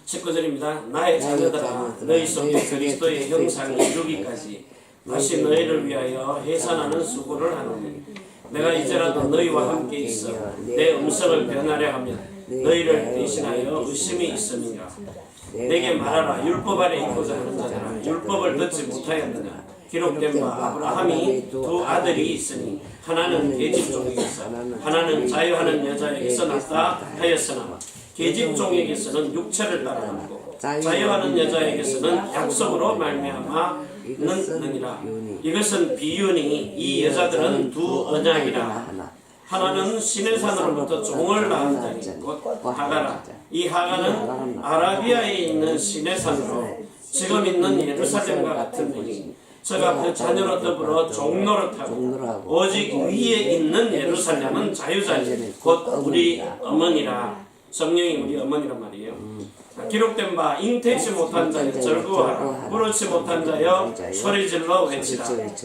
19절입니다. 나의 자녀들아 너희 속에 그리스도의 형상을 이루기까지 다시 너희를 위하여 해산하는 수고를 하노니 내가 이제라도 너희와 함께 있어 내 음성을 변하려 하면 너희를 대신하여 의심이 있음이니라. 내게 말하라. 율법 아래 있고자 하는 자들아 율법을 듣지 못하였느냐. 기록된 바 아브라함이 두 아들이 있으니 하나는 계집종에게서 하나는 자유하는 여자에게서 났다 하였으나 계집종에게서는 육체를 따라 났고 자유하는 여자에게서는 약속으로 말미암았느니라. 이것은 비유니 이 여자들은 두 언약이라. 하나는 시내 산으로부터 종을 낳은 자니 곧 하가라. 이 하가는 아라비아에 있는 시내 산으로 지금 있는 예루살렘과 같은 분이 저가 그 자녀로 더불어 종노릇하고 오직 위에 있는 예루살렘은 자유자니 곧 우리 어머니라. 성령이 우리 어머니란 말이에요. 기록된 바 잉태치 못한 자여 절구하라. 부르지 못한 자여 소리질러 외치라.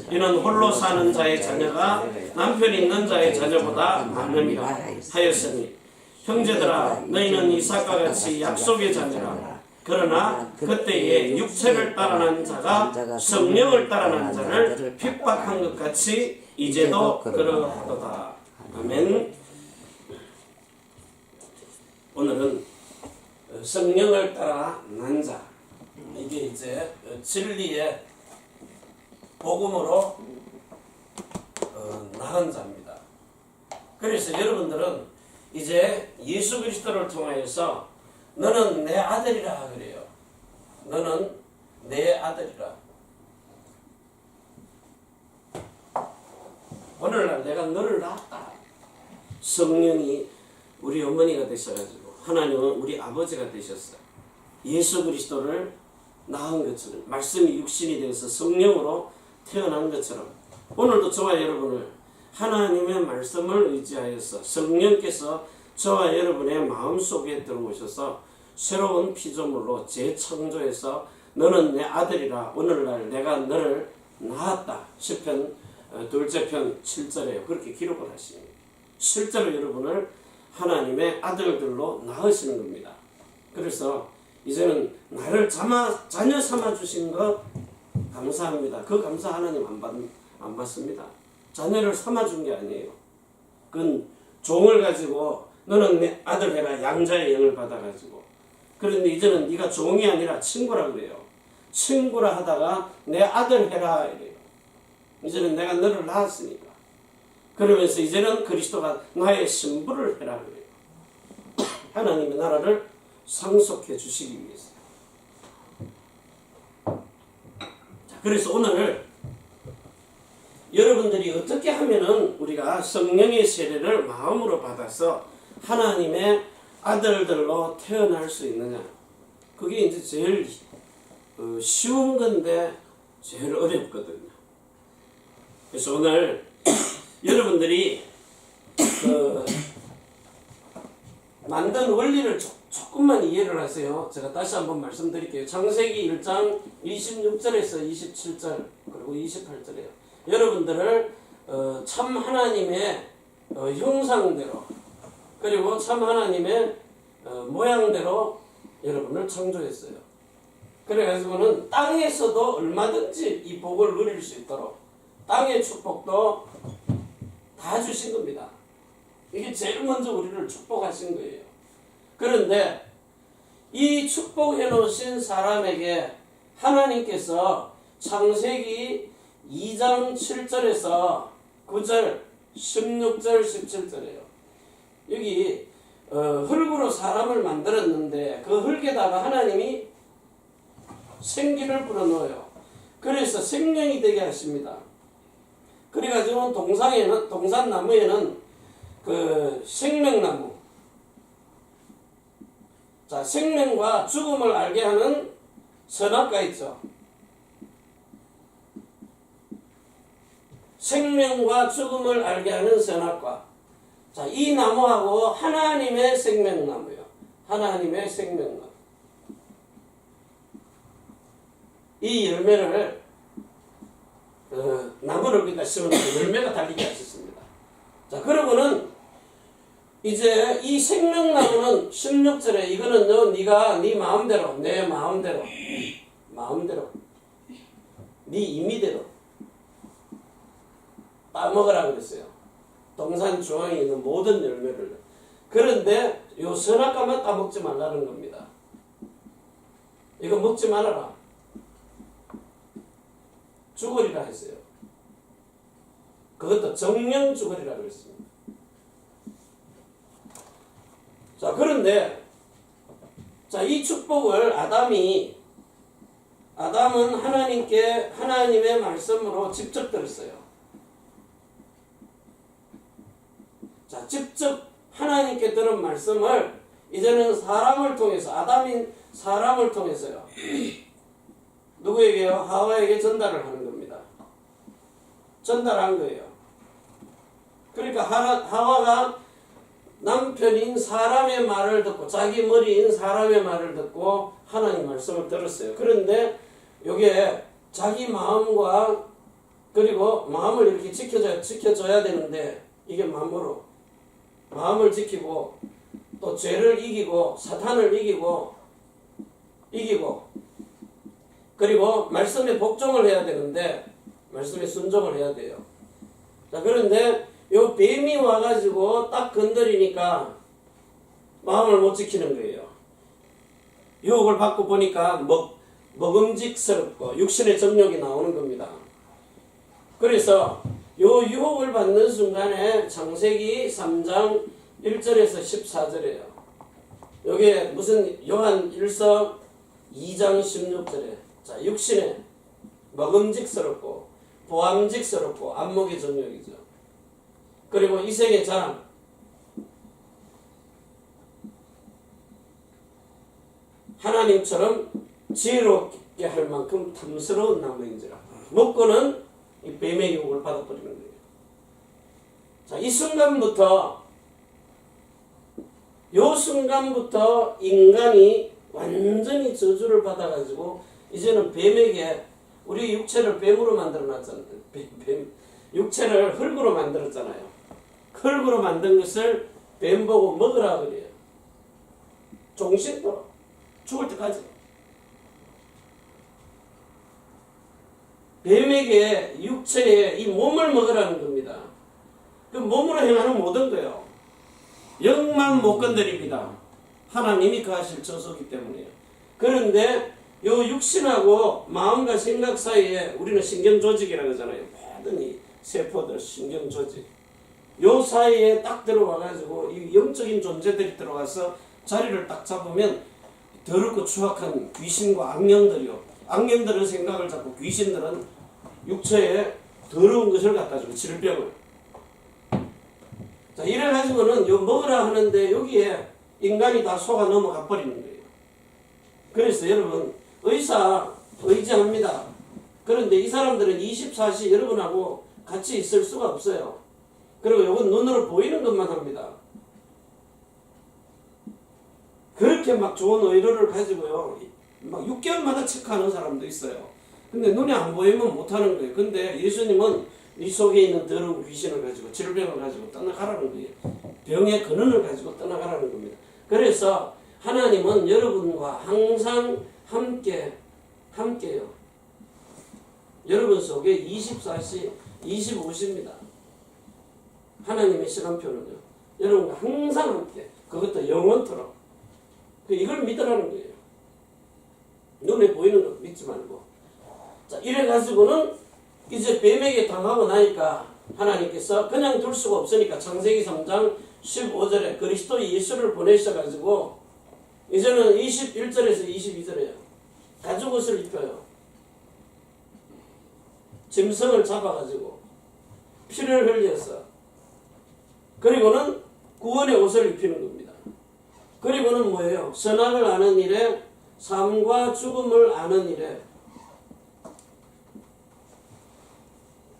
이는 홀로 사는 자의 자녀가 남편 있는 자의 자녀보다 많음이라 하였으니 형제들아 너희는 이삭과 같이 약속의 자녀라. 그러나 그때에 육체를 따라난 자가 성령을 따라난 자를 핍박한 것 같이 이제도 그러하도다. 아멘. 오늘은 성령을 따라 난 자, 이게 이제 진리의 복음으로 낳은 자입니다. 그래서 여러분들은 이제 예수 그리스도를 통하여서 너는 내 아들이라 그래요. 너는 내 아들이라. 오늘날 내가 너를 낳았다. 성령이 우리 어머니가 되셔가지고 하나님은 우리 아버지가 되셨어요. 예수 그리스도를 낳은 것처럼 말씀이 육신이 되어서 성령으로 태어난 것처럼 오늘도 저와 여러분을 하나님의 말씀을 의지하여서 성령께서 저와 여러분의 마음속에 들어오셔서 새로운 피조물로 재창조해서 너는 내 아들이라. 오늘날 내가 너를 낳았다. 시편 2편 7절에 그렇게 기록을 하십니다. 실제로 여러분을 하나님의 아들들로 낳으시는 겁니다. 그래서 이제는 나를 자녀 삼아 주신 것 감사합니다. 그 감사 하나님 안 받습니다. 자녀를 삼아 준 게 아니에요. 그건 종을 가지고 너는 내 아들 해라 양자의 영을 받아가지고. 그런데 이제는 네가 종이 아니라 친구라 그래요. 친구라 하다가 내 아들 해라 이래요. 이제는 내가 너를 낳았으니까. 그러면서 이제는 그리스도가 나의 신부를 해라 그래요. 하나님의 나라를 상속해 주시기 위해서. 자, 그래서 오늘 여러분들이 어떻게 하면은 우리가 성령의 세례를 마음으로 받아서 하나님의 아들들로 태어날 수 있느냐. 그게 이제 제일 쉬운 건데 제일 어렵거든요. 그래서 오늘 여러분들이 만든 원리를 조금만 이해를 하세요. 제가 다시 한번 말씀드릴게요. 창세기 1장 26절에서 27절 그리고 28절이에요. 여러분들을 참 하나님의 형상대로 그리고 참 하나님의 모양대로 여러분을 창조했어요. 그래가지고는 땅에서도 얼마든지 이 복을 누릴 수 있도록 땅의 축복도 다 주신 겁니다. 이게 제일 먼저 우리를 축복하신 거예요. 그런데 이 축복해 놓으신 사람에게 하나님께서 창세기 2장 7절에서 9절, 16절, 17절이에요. 여기 흙으로 사람을 만들었는데 그 흙에다가 하나님이 생기를 불어넣어요. 그래서 생명이 되게 하십니다. 그래가지고 동산나무에는 그 생명나무, 자 생명과 죽음을 알게 하는 선악과 있죠. 생명과 죽음을 알게 하는 선악과. 자, 이 나무하고 하나님의 생명나무요. 하나님의 생명나무. 이 열매를 나무를 그러니까 심으면 열매가 달리게 하셨습니다. 자, 그러고는 이제 이 생명나무는 16절에 이거는 네가 네 마음대로 내 마음대로 네 임의대로 따먹으라 그랬어요. 동산 중앙에 있는 모든 열매를. 그런데 요 선악과만 따먹지 말라는 겁니다. 이거 먹지 말아라. 죽으리라 했어요. 그것도 정령 죽으리라 그랬습니다. 자, 그런데 자, 이 축복을 아담은 하나님의 말씀으로 직접 들었어요. 자, 직접 하나님께 들은 말씀을 이제는 사람을 통해서 아담인 사람을 통해서요. 누구에게요? 하와에게 전달을 하는 겁니다. 전달한 거예요. 그러니까 하와가 남편인 사람의 말을 듣고 자기 머리인 사람의 말을 듣고 하나님 말씀을 들었어요. 그런데 요게 자기 마음과 그리고 마음을 이렇게 지켜줘야 되는데 이게 마음을 지키고 또 죄를 이기고 사탄을 이기고 그리고 말씀에 복종을 해야 되는데 말씀에 순종을 해야 돼요. 자, 그런데 요 뱀이 와가지고 딱 건드리니까 마음을 못 지키는 거예요. 유혹을 받고 보니까 먹음직스럽고 육신의 정욕이 나오는 겁니다. 그래서 요 유혹을 받는 순간에 창세기 3장 1절에서 14절이에요. 요게 무슨 요한 1서 2장 16절에 자, 육신에 먹음직스럽고 보암직스럽고 안목의 정욕이죠. 그리고 이생의 자랑, 하나님처럼 지혜롭게 할 만큼 탐스러운 나무인지라 먹고는 이 뱀의 유혹을 받아버리는 거예요. 자, 이 순간부터 인간이 완전히 저주를 받아가지고 이제는 뱀에게 우리 육체를 뱀으로 만들어놨잖아요. 육체를 흙으로 만들었잖아요. 흙으로 만든 것을 뱀 보고 먹으라 그래요. 종신토록 죽을 때까지. 뱀에게 육체에 이 몸을 먹으라는 겁니다. 그 몸으로 행하는 모든 거요. 영만 못 건드립니다. 하나님이 그 하실 저소기 때문에요. 그런데 요 육신하고 마음과 생각 사이에 우리는 신경조직이라고 하잖아요. 모든 이 세포들 신경조직. 요 사이에 딱 들어와가지고 이 영적인 존재들이 들어가서 자리를 딱 잡으면 더럽고 추악한 귀신과 악령들이요. 악령들은 생각을 잡고 귀신들은 육체에 더러운 것을 갖다 주고 질병을. 자, 이래가지고는 요 먹으라 하는데 여기에 인간이 다 속아 넘어가 버리는 거예요. 그래서 여러분 의사 의지합니다. 그런데 이 사람들은 24시 여러분하고 같이 있을 수가 없어요. 그리고 이건 눈으로 보이는 것만 합니다. 그렇게 막 좋은 의료를 가지고요. 막 6개월마다 체크하는 사람도 있어요. 근데 눈에 안 보이면 못하는 거예요. 근데 예수님은 이 속에 있는 더러운 귀신을 가지고 질병을 가지고 떠나가라는 거예요. 병의 근원을 가지고 떠나가라는 겁니다. 그래서 하나님은 여러분과 항상 함께요. 여러분 속에 24시 25시입니다. 하나님의 시간표는요. 여러분과 항상 함께. 그것도 영원토록. 이걸 믿으라는 거예요. 눈에 보이는 거 믿지 말고. 자, 이래가지고는 이제 뱀에게 당하고 나니까 하나님께서 그냥 둘 수가 없으니까 창세기 3장 15절에 그리스도 예수를 보내셔가지고 이제는 21절에서 22절에요. 가죽옷을 입혀요. 짐승을 잡아가지고 피를 흘려서 그리고는 구원의 옷을 입히는 겁니다. 그리고는 뭐예요? 선악을 아는 일에 삶과 죽음을 아는 일에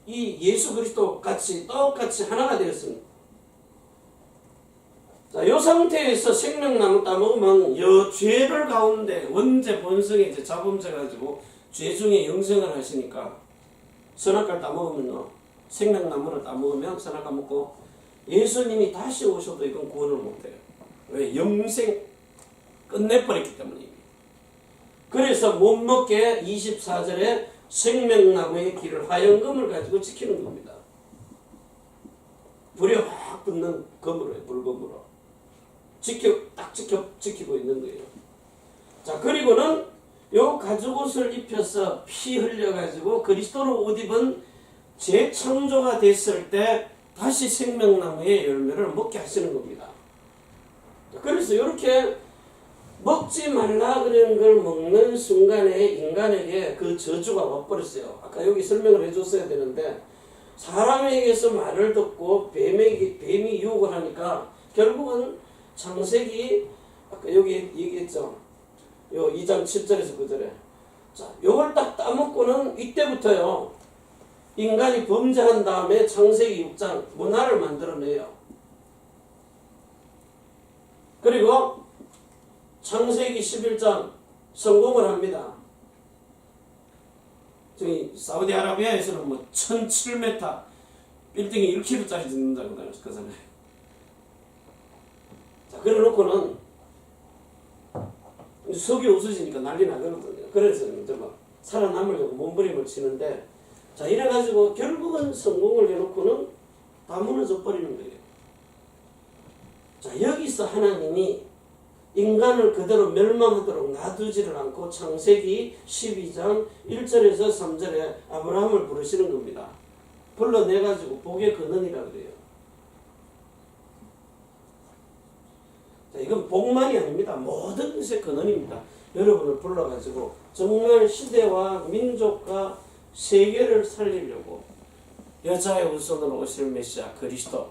이 예수 그리스도 같이 똑같이 하나가 되었습니다. 자, 이 상태에서 생명나무 따먹으면 여 죄를 가운데 원죄 본성에 이제 자범죄 가지고 죄 중에 영생을 하시니까 선악과를 따먹으면요 생명나무를 따먹으면 선악과 먹고 예수님이 다시 오셔도 이건 구원을 못해요. 왜? 영생 끝내버렸기 때문입니다. 그래서 못 먹게 24절에 생명나무의 길을 화영금을 가지고 지키는 겁니다. 불이 확 붙는 검으로, 불검으로 지키고 있는 거예요. 자, 그리고는 요 가죽옷을 입혀서 피 흘려가지고 그리스도로 옷 입은 재창조가 됐을 때 다시 생명나무의 열매를 먹게 하시는 겁니다. 그래서 이렇게 먹지 말라 그런 걸 먹는 순간에 인간에게 그 저주가 와버렸어요. 아까 여기 설명을 해줬어야 되는데, 사람에게서 말을 듣고 뱀이 유혹을 하니까 결국은 창세기 아까 여기 얘기했죠. 요 2장 7절에서 9절에 자, 요걸 딱 따먹고는 이때부터요 인간이 범죄한 다음에 창세기 6장 문화를 만들어내요. 그리고 창세기 11장 성공을 합니다. 저기 사우디아라비아에서는 뭐 1007m 빌딩이 1km짜리 짓는다고 그러잖아요. 자, 그래 놓고는 석유 없어지니까 난리 나거든요. 그래서 이제 막 살아남으려고 몸부림을 치는데, 자, 이래가지고 결국은 성공을 해놓고는 다 무너져 버리는 거예요. 자, 여기서 하나님이 인간을 그대로 멸망하도록 놔두지를 않고 창세기 12장 1절에서 3절에 아브라함을 부르시는 겁니다. 불러내가지고 복의 근원이라 그래요. 자, 이건 복만이 아닙니다. 모든 것의 근원입니다. 여러분을 불러가지고 정말 시대와 민족과 세계를 살리려고 여자의 후손으로 오실 메시아 그리스도,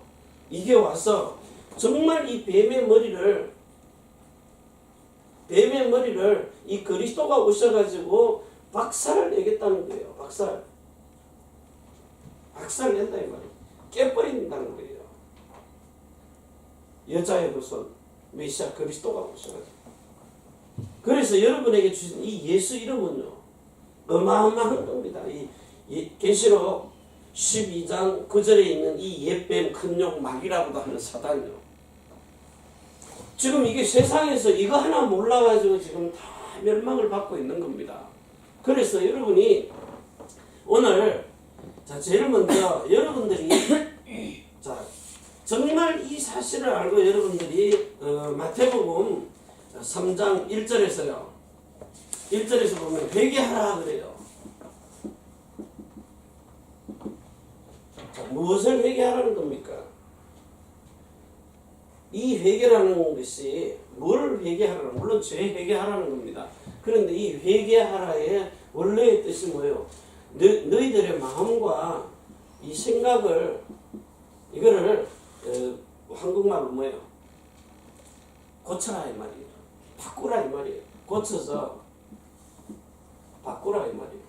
이게 와서 정말 이 뱀의 머리를 이 그리스도가 오셔가지고 박살을 내겠다는 거예요. 박살 낸다 이 말이에요. 깨버린다는 거예요. 여자의 후손 메시아 그리스도가 오셔가지고. 그래서 여러분에게 주신 이 예수 이름은요 어마어마한 겁니다. 이 계시록 12장 9절에 있는 이 옛뱀 큰용 마귀라고도 하는 사단이요. 지금 이게 세상에서 이거 하나 몰라가지고 지금 다 멸망을 받고 있는 겁니다. 그래서 여러분이 오늘 자, 제일 먼저 여러분들이 자, 정말 이 사실을 알고 여러분들이 마태복음 3장 1절에서요 1절에서 보면 회개하라 그래요. 자, 무엇을 회개하라는 겁니까? 이 회개라는 것이 뭘 회개하라는, 물론 죄 회개하라는 겁니다. 그런데 이 회개하라의 원래의 뜻이 뭐예요? 너희들의 마음과 이 생각을 이거를 한국말로 뭐예요? 고쳐라 이 말이에요. 바꾸라 이 말이에요. 고쳐서 바꾸라 이 말이에요.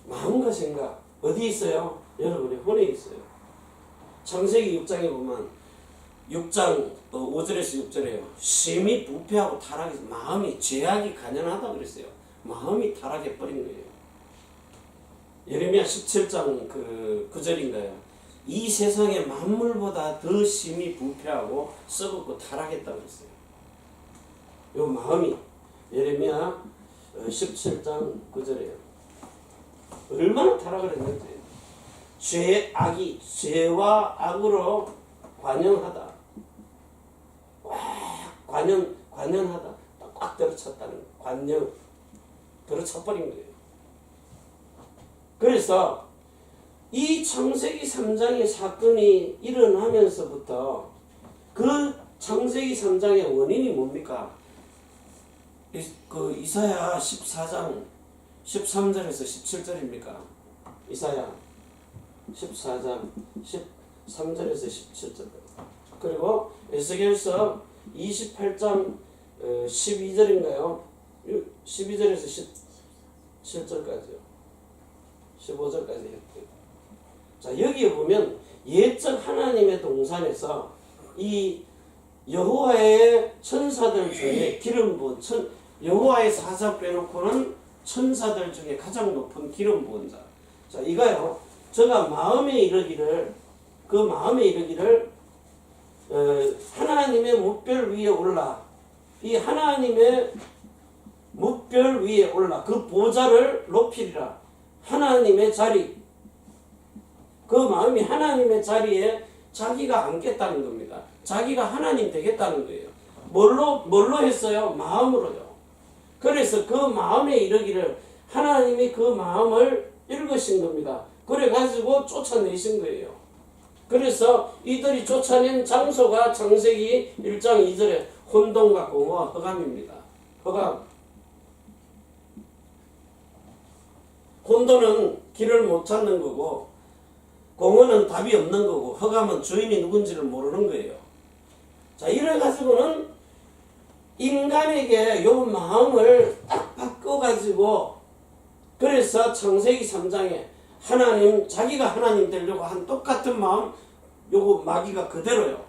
마음과 생각 어디 있어요? 여러분의 혼에 있어요. 창세기 6장에 보면 6장 5절에서 6절에요. 심히 부패하고 타락해서 마음이 죄악이 간연하다 그랬어요. 마음이 타락해 버린 거예요. 예레미야 17장 9절인가요? 이 세상의 만물보다 더 심히 부패하고 썩었고 타락했다 그랬어요. 요 마음이 예레미야 17장 9절에요. 얼마나 타락을 했는지. 죄와 악으로 관영하다. 관영하다. 꽉 들어찼다는 관영. 들어차버린 거예요. 그래서 이 창세기 3장의 사건이 일어나면서부터 그 창세기 3장의 원인이 뭡니까? 그 이사야 14장 13절에서 17절입니까? 이사야 14장 13절에서 17절. 그리고 에스겔서 28장 12절인가요? 12절에서 17절까지요. 15절까지 했고요. 자, 여기에 보면 옛적 하나님의 동산에서 이 여호와의 천사들 중에 기름 부은 여호와의 사자 빼놓고는 천사들 중에 가장 높은 기름 부은 자. 자, 이가요 저가 마음에 이르기를 그 마음에 이르기를 하나님의 뭇별 위에 올라 이 하나님의 뭇별 위에 올라 그 보좌를 높이리라. 하나님의 자리 그 마음이 하나님의 자리에 자기가 앉겠다는 겁니다. 자기가 하나님 되겠다는 거예요. 뭘로 했어요? 마음으로요. 그래서 그 마음에 이르기를 하나님이 그 마음을 읽으신 겁니다. 그래 가지고 쫓아내신 거예요. 그래서 이들이 쫓아낸 장소가 창세기 1장 2절에 혼돈과 공허와 흑암입니다. 흑암. 혼돈은 길을 못 찾는 거고 공허는 답이 없는 거고 흑암은 주인이 누군지를 모르는 거예요. 자, 이래 가지고는 인간에게 요 마음을 딱 바꿔가지고 그래서 창세기 3장에 하나님 자기가 하나님 되려고 한 똑같은 마음 요거 마귀가 그대로요.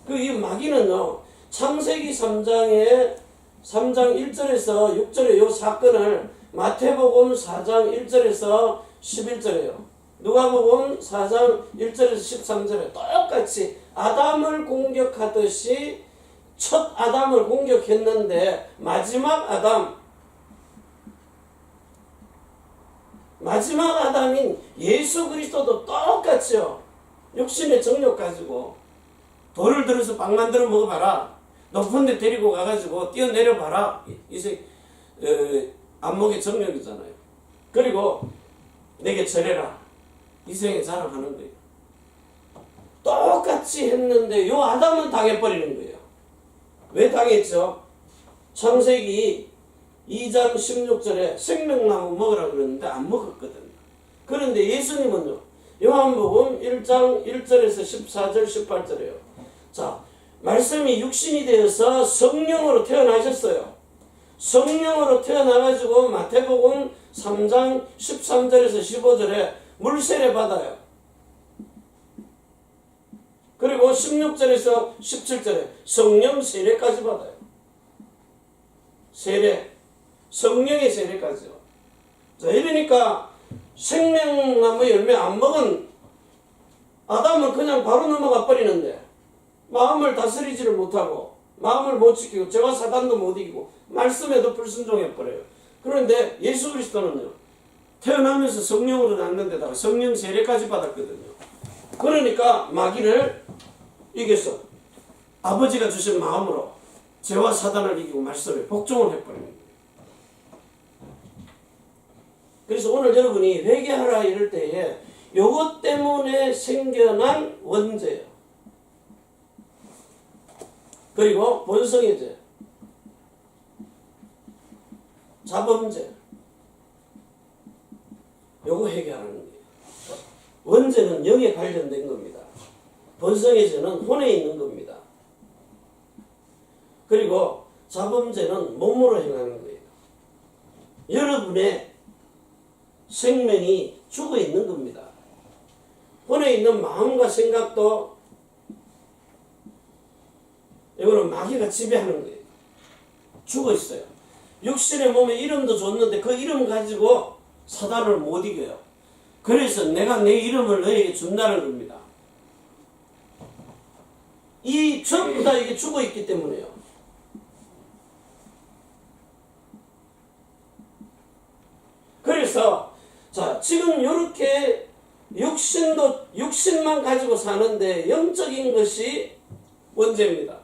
그 이 마귀는요 창세기 3장 1절에서 6절에 요 사건을 마태복음 4장 1절에서 11절에요. 누가복음 4장 1절에서 13절에 똑같이 아담을 공격하듯이 첫 아담을 공격했는데 마지막 아담인 예수 그리스도도 똑같죠. 육신의 정욕 가지고 돌을 들어서 빵 만들어 먹어봐라. 높은 데 데리고 가가지고 뛰어내려봐라. 안목의 정욕이잖아요. 그리고 내게 절해라. 이생에 자랑하는 거예요. 똑같이 했는데 요 아담은 당해버리는 거예요. 왜 당했죠? 창세기 2장 16절에 생명나무 먹으라 그랬는데 안 먹었거든요. 그런데 예수님은요. 요한복음 1장 1절에서 14절 18절이에요. 자, 말씀이 육신이 되어서 성령으로 태어나셨어요. 성령으로 태어나가지고 마태복음 3장 13절에서 15절에 물세례 받아요. 그리고 16절에서 17절에 성령 세례까지 받아요. 세례. 성령의 세례까지요. 자, 이러니까 생명나무 열매 안 먹은 아담은 그냥 바로 넘어가 버리는데 마음을 다스리지를 못하고 마음을 못 지키고 죄와 사단도 못 이기고 말씀에도 불순종해 버려요. 그런데 예수 그리스도는요. 태어나면서 성령으로 낳는데다가 성령 세례까지 받았거든요. 그러니까 마귀를 이겨서 아버지가 주신 마음으로 죄와 사단을 이기고 말씀에 복종을 해버리는 거예요. 그래서 오늘 여러분이 회개하라 이럴 때에 요것 때문에 생겨난 원죄예요. 그리고 본성의 죄, 자범죄, 요거 회개하는 거예요. 원죄는 영에 관련된 겁니다. 본성의 죄는 혼에 있는 겁니다. 그리고 자범죄는 몸으로 행하는 거예요. 여러분의 생명이 죽어 있는 겁니다. 혼에 있는 마음과 생각도 이거는 마귀가 지배하는 거예요. 죽어 있어요. 육신의 몸에 이름도 줬는데 그 이름 가지고 사단을 못 이겨요. 그래서 내가 내 이름을 너에게 준다는 겁니다. 이 전부 다 이게 죽어 있기 때문에요. 그래서 자, 지금 이렇게 육신만 가지고 사는데 영적인 것이 원죄입니다.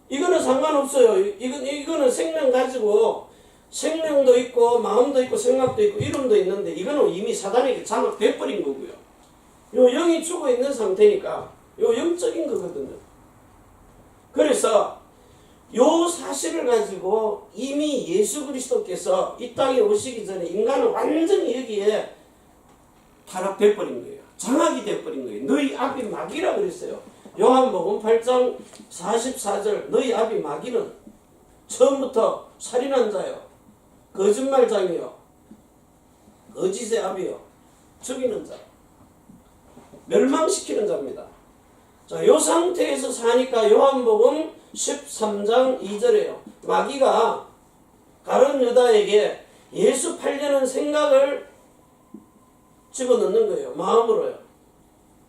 이거는 상관없어요. 이거는 생명 가지고 생명도 있고 마음도 있고 생각도 있고 이름도 있는데 이거는 이미 사단에게 장악돼 버린 거고요. 요 영이 죽어 있는 상태니까 요 영적인 거거든요. 그래서 요 사실을 가지고 이미 예수 그리스도께서 이 땅에 오시기 전에 인간은 완전히 여기에 타락돼 버린 거예요. 장악이 돼 버린 거예요. 너희 아비 마귀라 그랬어요. 요한복음 8장 44절 너희 아비 마귀는 처음부터 살인한 자요, 거짓말장이요, 거짓의 아비요, 죽이는 자, 멸망시키는 자입니다. 자, 요 상태에서 사니까 요한복음 13장 2절에요. 마귀가 가룟 유다에게 예수 팔려는 생각을 집어넣는 거예요. 마음으로요.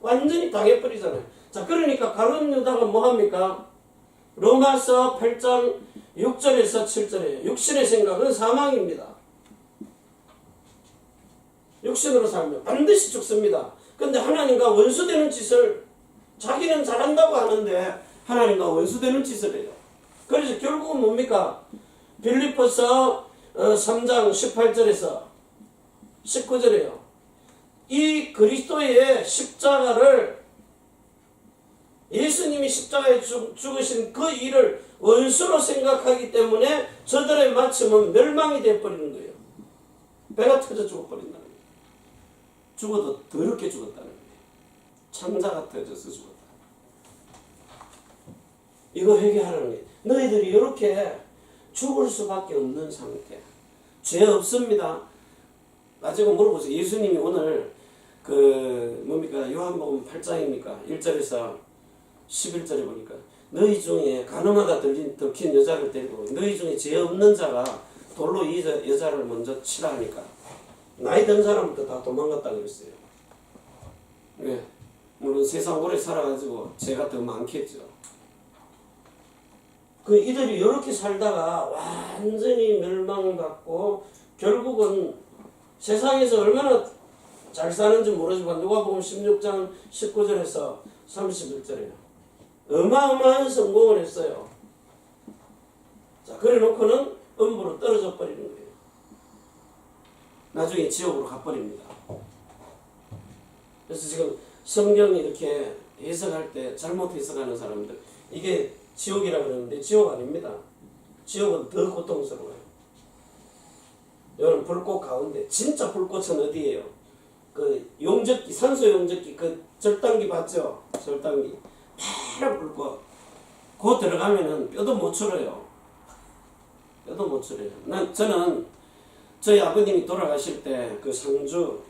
완전히 당해버리잖아요. 자, 그러니까 가룟 유다가 뭐합니까? 로마서 8장 6절에서 7절에 육신의 생각은 사망입니다. 육신으로 살면 반드시 죽습니다. 근데 하나님과 원수되는 짓을 자기는 잘한다고 하는데 하나님과 원수되는 짓을 해요. 그래서 결국은 뭡니까? 빌립보서 3장 18절에서 19절에요. 이 그리스도의 십자가를 예수님이 십자가에 죽으신 그 일을 원수로 생각하기 때문에 저들의 마침은 멸망이 되어버리는 거예요. 배가 터져 죽어버린다는 거예요. 죽어도 더럽게 죽었다는 거예요. 창자가 터져서 죽었다. 이거 회개하라는 거예요. 너희들이 이렇게 죽을 수밖에 없는 상태. 죄 없습니다. 나중에 물어보세요. 예수님이 오늘 뭡니까? 요한복음 8장입니까? 1절에서 11절에 보니까 너희 중에 가늠하다 들킨 여자를 데리고 너희 중에 죄 없는 자가 돌로 이 여자를 먼저 치라 하니까 나이 든 사람부터 다 도망갔다 그랬어요. 왜? 물론 세상 오래 살아가지고 죄가 더 많겠죠. 이들이 이렇게 살다가 완전히 멸망받고 결국은 세상에서 얼마나 잘 사는지 모르지만 누가복음 16장 19절에서 31절에요. 어마어마한 성공을 했어요. 자, 그래 놓고는 음부로 떨어져 버리는 거예요. 나중에 지옥으로 가버립니다. 그래서 지금 성경이 이렇게 해석할 때 잘못 해석하는 사람들, 이게 지옥이라 그러는데 지옥 아닙니다. 지옥은 더 고통스러워요. 여러분 불꽃 가운데 진짜 불꽃은 어디예요? 용접기, 산소 용접기 절단기 봤죠? 절단기 파란 불꽃. 그 들어가면은 뼈도 못 추려요. 뼈도 못 추려요. 저는 저희 아버님이 돌아가실 때 상주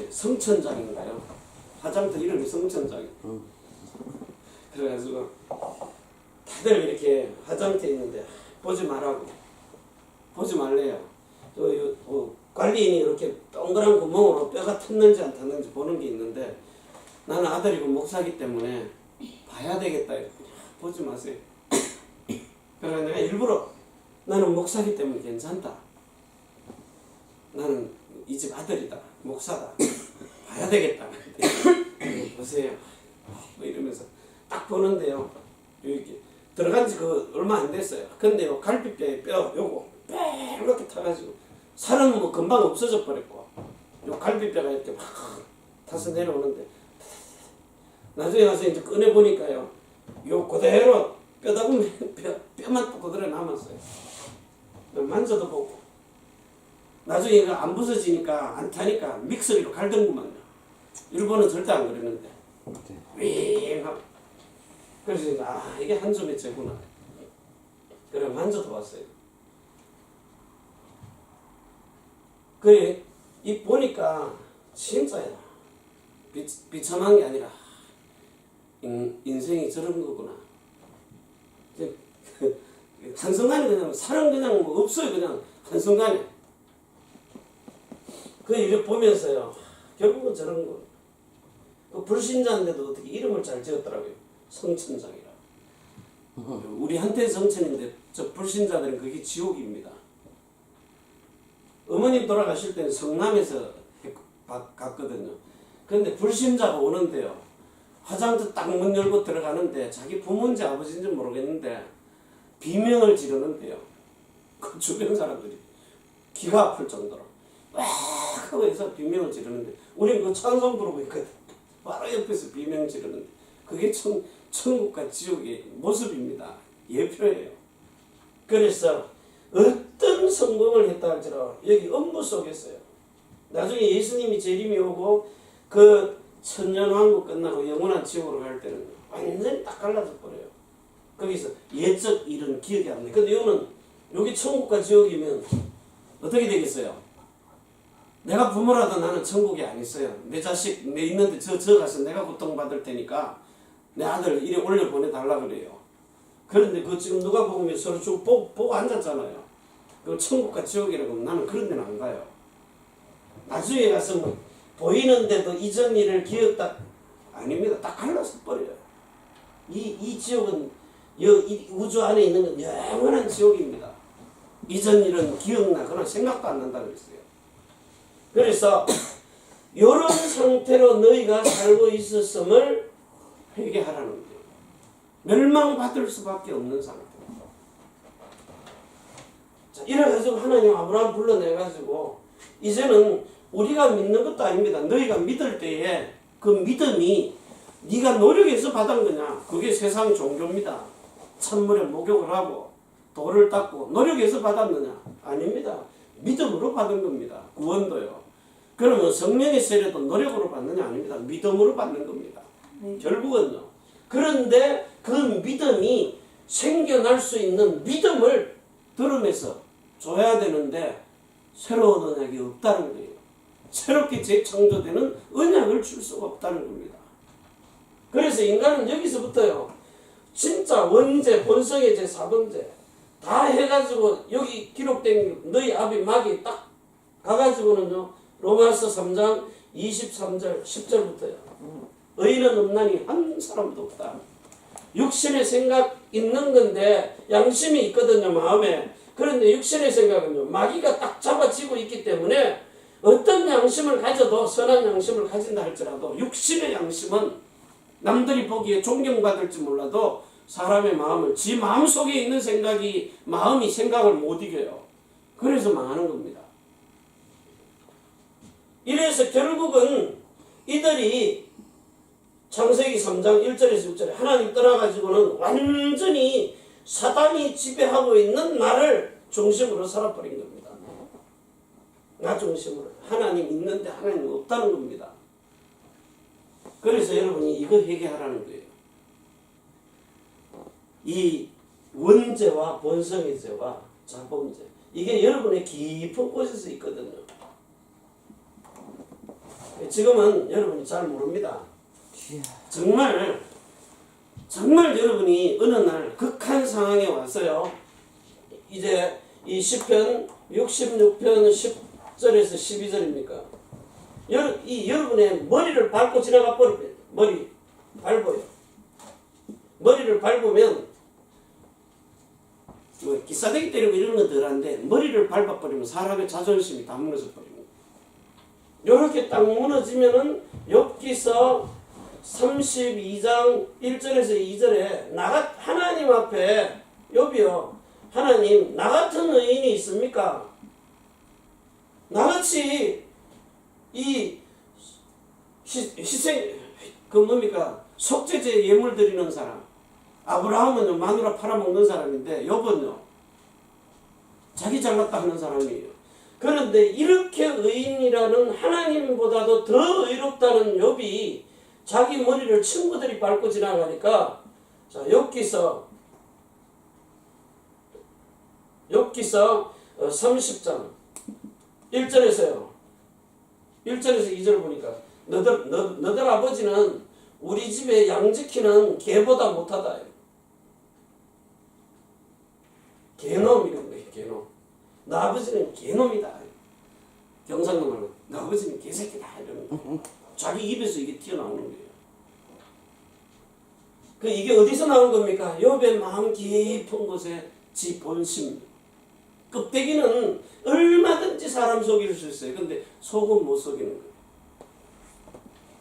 성천장인가요? 화장터 이름이 성천장. 그래가지고 다들 이렇게 화장터에 있는데 보지 말라고. 보지 말래요. 관리인이 이렇게 동그란 구멍으로 뼈가 텄는지 안 텄는지 보는 게 있는데 나는 아들이고 목사기 때문에 봐야 되겠다. 보지 마세요. 그래서 내가 일부러 나는 목사기 때문에 괜찮다. 나는 이 집 아들이다. 목사다. 봐야 되겠다. 보세요. 뭐 이러면서 딱 보는데요. 여기 들어간 지 얼마 안 됐어요. 근데요 갈비뼈에 뼈 요거 이렇게 타가지고 살은 뭐 금방 없어져 버렸고 요 갈비뼈가 이렇게 막 타서 내려오는데 나중에 가서 이제 꺼내 보니까요 요 그대로 뼈만 그대로 남았어요. 만져도 보고 나중에 안 부서지니까 안 타니까 믹서기로 갈던구만요. 일본은 절대 안 그러는데 윙 하고 그래서 이게 한 줌의 죄구나. 그래 만져도 봤어요. 그래 이 보니까 진짜야. 비참한 게 아니라 인생이 저런 거구나. 한순간에 그냥 사람 그냥 뭐 없어요. 그냥 한순간에. 이렇게 보면서요. 결국은 저런 거. 불신자인데도 어떻게 이름을 잘 지었더라고요. 성천장이라. 우리 한때 성천인데 저 불신자들은 그게 지옥입니다. 어머님 돌아가실 때는 성남에서 갔거든요. 그런데 불신자가 오는데요. 화장터 딱 문 열고 들어가는데 자기 부모인지 아버지인지 모르겠는데 비명을 지르는데요. 그 주변 사람들이 기가 아플 정도로 와 하고 해서 비명을 지르는데 우리는 찬송 부르고 있거든. 바로 옆에서 비명 지르는데 그게 천국과 지옥의 모습입니다. 예표예요. 그래서 어떤 성공을 했다 할지라도 여기 음부 속에서요. 나중에 예수님이 재림이 오고 천년왕국 끝나고 영원한 지옥으로 갈 때는 완전히 딱 갈라져 버려요. 거기서 예적 일은 기억이 안 나요. 근데 여기 천국과 지옥이면 어떻게 되겠어요? 내가 부모라도 나는 천국에 안 있어요. 내 자식 내 있는데 저 가서 내가 고통받을 테니까 내 아들 이리 올려 보내달라 그래요. 그런데 지금 누가 보면 서로 쭉 보고 앉았잖아요. 그 천국과 지옥이라고 하면 나는 그런 데는 안 가요. 나중에 가서 뭐 보이는데도 이전 일을 기억다 아닙니다. 딱 갈라서 버려요. 이 지옥은 이 우주 안에 있는 건 영원한 지옥입니다. 이전 일은 기억나거나 생각도 안 난다 그랬어요. 그래서 이런 상태로 너희가 살고 있었음을 회개하라는 거예요. 멸망받을 수밖에 없는 상태. 자, 이래가지고 하나님 아브라함 불러내가지고 이제는 우리가 믿는 것도 아닙니다. 너희가 믿을 때에 그 믿음이 네가 노력해서 받은 거냐? 그게 세상 종교입니다. 찬물에 목욕을 하고 돌을 닦고 노력해서 받았느냐? 아닙니다. 믿음으로 받은 겁니다. 구원도요. 그러면 성령의 세례도 노력으로 받느냐? 아닙니다. 믿음으로 받는 겁니다. 결국은요. 그런데 그 믿음이 생겨날 수 있는 믿음을 들으면서 줘야 되는데 새로운 언약이 없다는 거예요. 새롭게 재창조되는 언약을 줄 수가 없다는 겁니다. 그래서 인간은 여기서부터요. 진짜 원죄, 본성의 죄, 사번죄 다 해가지고 여기 기록된 너희 아비 마귀 딱 가가지고는요. 로마서 3장 23절 10절부터요. 의인은 없나니 한 사람도 없다. 육신의 생각 있는 건데 양심이 있거든요. 마음에. 그런데 육신의 생각은요. 마귀가 딱 잡아지고 있기 때문에 어떤 양심을 가져도 선한 양심을 가진다 할지라도 육신의 양심은 남들이 보기에 존경받을지 몰라도 사람의 마음을 지 마음속에 있는 생각이 마음이 생각을 못 이겨요. 그래서 망하는 겁니다. 이래서 결국은 이들이 창세기 3장 1절에서 6절에 하나님 떠나가지고는 완전히 사단이 지배하고 있는 나를 중심으로 살아버린 겁니다. 나 중심으로. 하나님 있는데 하나님 없다는 겁니다. 그래서 여러분이 이거 회개하라는 거예요. 이 원죄와 본성의 죄와 자범죄. 이게 여러분의 깊은 곳에서 있거든요. 지금은 여러분이 잘 모릅니다. 정말 여러분이 어느 날 극한 상황에 왔어요. 이제 이 시편 66편 10절에서 12절입니까? 여러분의 머리를 밟고 지나가 버려요. 머리 밟아요. 머리를 밟으면 뭐 기싸대기 때리고 이런 건 덜한데 머리를 밟아버리면 사람의 자존심이 다 무너져 버립니다. 요렇게 딱 무너지면은 욥기서 32장 1절에서 2절에 하나님 앞에 욥이요. 하나님 나 같은 의인이 있습니까? 나같이 이 희생 그 뭡니까? 속죄제 예물 드리는 사람. 아브라함은 마누라 팔아먹는 사람인데 욥은요. 자기 잘났다 하는 사람이에요. 그런데 이렇게 의인이라는 하나님보다도 더 의롭다는 욥이 자기 머리를 친구들이 밟고 지나가니까 자 욥기서 30장 1절에서요. 1절에서 2절 보니까 너들 아버지는 우리 집에 양 지키는 개보다 못하다. 개놈 이런 거예요. 개놈. 나 아버지는 개놈이다. 경상도 말로 나 아버지는 개새끼다 이러는 거예요. 자기 입에서 이게 튀어나오는 거예요. 이게 어디서 나온 겁니까? 욥의 마음 깊은 곳에 지 본심. 껍데기는 얼마든지 사람 속일 수 있어요. 근데 속은 못 속이는 거예요.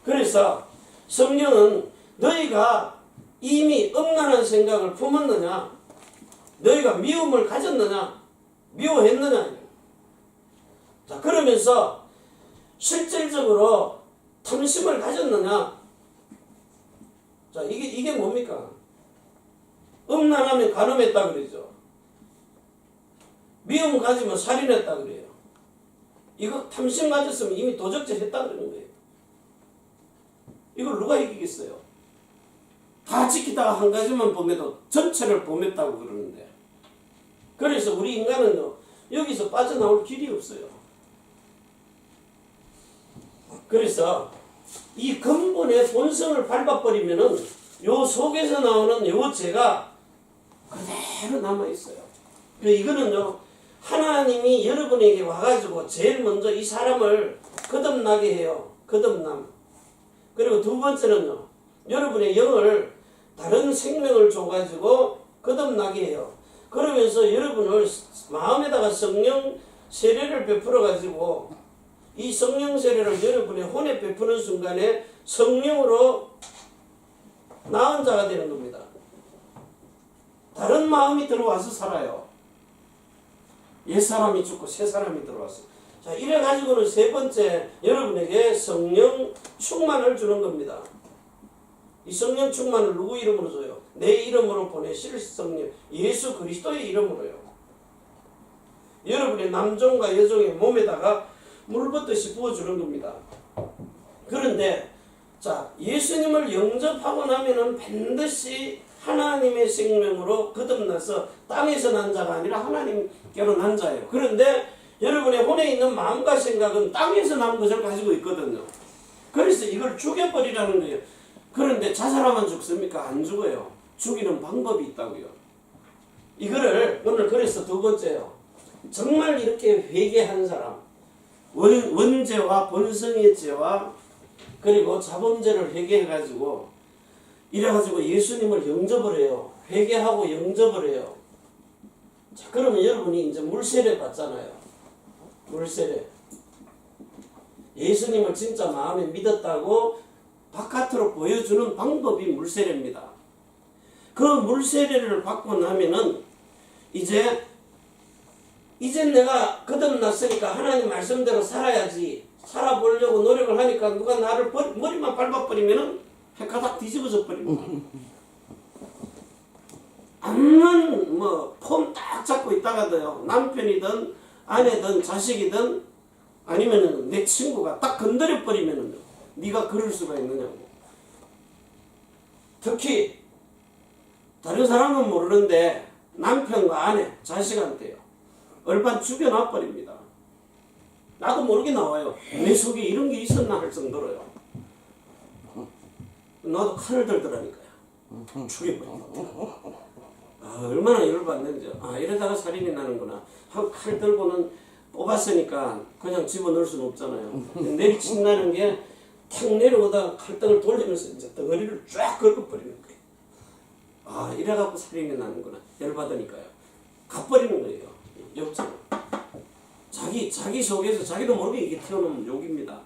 그래서 성령은 너희가 이미 음란한 생각을 품었느냐? 너희가 미움을 가졌느냐? 미워했느냐? 자, 그러면서 실질적으로 탐심을 가졌느냐? 자, 이게 뭡니까? 음란하면 간음했다 그러죠. 미움 가지면 살인했다 그래요. 이거 탐심 가졌으면 이미 도적질 했다 그러는 거예요. 이걸 누가 이기겠어요? 다 지키다가 한 가지만 범해도 전체를 범했다고 그러는데. 그래서 우리 인간은요, 여기서 빠져나올 길이 없어요. 그래서 이 근본의 본성을 밟아버리면은 요 속에서 나오는 요 죄가 그대로 남아있어요. 이거는요, 하나님이 여러분에게 와가지고 제일 먼저 이 사람을 거듭나게 해요. 거듭남. 그리고 두 번째는요. 여러분의 영을 다른 생명을 줘가지고 거듭나게 해요. 그러면서 여러분을 마음에다가 성령 세례를 베풀어가지고 이 성령 세례를 여러분의 혼에 베푸는 순간에 성령으로 나은 자가 되는 겁니다. 다른 마음이 들어와서 살아요. 옛사람이 죽고 새사람이 들어왔어. 자, 이래가지고는 세 번째 여러분에게 성령 충만을 주는 겁니다. 이 성령 충만을 누구 이름으로 줘요? 내 이름으로 보내실 성령 예수 그리스도의 이름으로요. 여러분의 남종과 여종의 몸에다가 물붓듯이 부어주는 겁니다. 그런데 자, 예수님을 영접하고 나면은 반드시 하나님의 생명으로 거듭나서 땅에서 난 자가 아니라 하나님께로 난 자예요. 그런데 여러분의 혼에 있는 마음과 생각은 땅에서 난 것을 가지고 있거든요. 그래서 이걸 죽여버리라는 거예요. 그런데 자살하면 죽습니까? 안 죽어요. 죽이는 방법이 있다고요. 이거를 오늘 그래서 두 번째요. 정말 이렇게 회개한 사람, 원죄와 본성의 죄와 그리고 자범죄를 회개해가지고 이래가지고 예수님을 영접을 해요. 회개하고 영접을 해요. 자, 그러면 여러분이 이제 물세례 받잖아요. 물세례. 예수님을 진짜 마음에 믿었다고 바깥으로 보여주는 방법이 물세례입니다. 그 물세례를 받고 나면은 이제 내가 거듭났으니까 하나님 말씀대로 살아야지. 살아보려고 노력을 하니까 누가 나를 머리만 밟아버리면은 해가닥 뒤집어져 버립니다. 암만 폼 딱 잡고 있다가도요. 남편이든 아내든 자식이든 아니면은 내 친구가 딱 건드려 버리면은 네가 그럴 수가 있느냐고. 특히 다른 사람은 모르는데 남편과 아내, 자식한테요. 얼반 죽여놔 버립니다. 나도 모르게 나와요. 내 속에 이런 게 있었나 할 정도로요. 나도 칼을 들더라니까요. 죽여버립니다. 얼마나 열받는지. 이러다가 살인이 나는구나. 하고 칼 들고는 뽑았으니까 그냥 집어넣을 수는 없잖아요. 내리친다는 게 탁 내려오다가 칼등을 돌리면서 이제 덩어리를 쫙 긁어버리는 거예요. 이래갖고 살인이 나는구나. 열받으니까요. 가버리는 거예요. 욕처럼. 자기 속에서 자기도 모르게 이게 튀어나오면 욕입니다.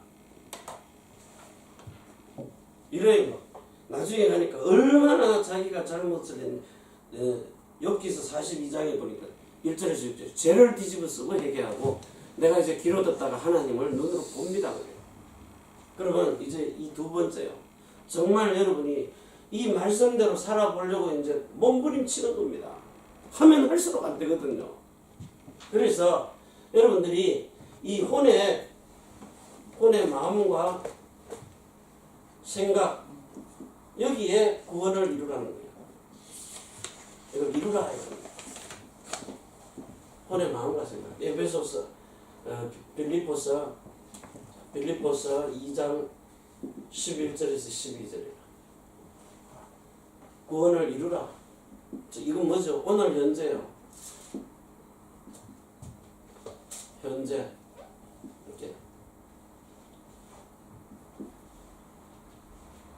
이래요. 나중에 가니까 얼마나 자기가 잘못을 했는지. 욥기서 42장에 보니까 1절에서 6절 죄를 뒤집어 쓰고 회개하고 내가 이제 길을 듣다가 하나님을 눈으로 봅니다. 그러면 이제 이 두 번째요. 정말 여러분이 이 말씀대로 살아보려고 이제 몸부림치는 겁니다. 하면 할수록 안 되거든요. 그래서 여러분들이 이 혼의 마음과 생각 여기에 구원을 이루라는 거예요. 이걸 이루라 해요. 혼의 마음과 생각. 에베소서, 빌립보서 2장 11절에서 12절이에요. 구원을 이루라. 이건 뭐죠? 오늘 현재요. 현재. 이렇게.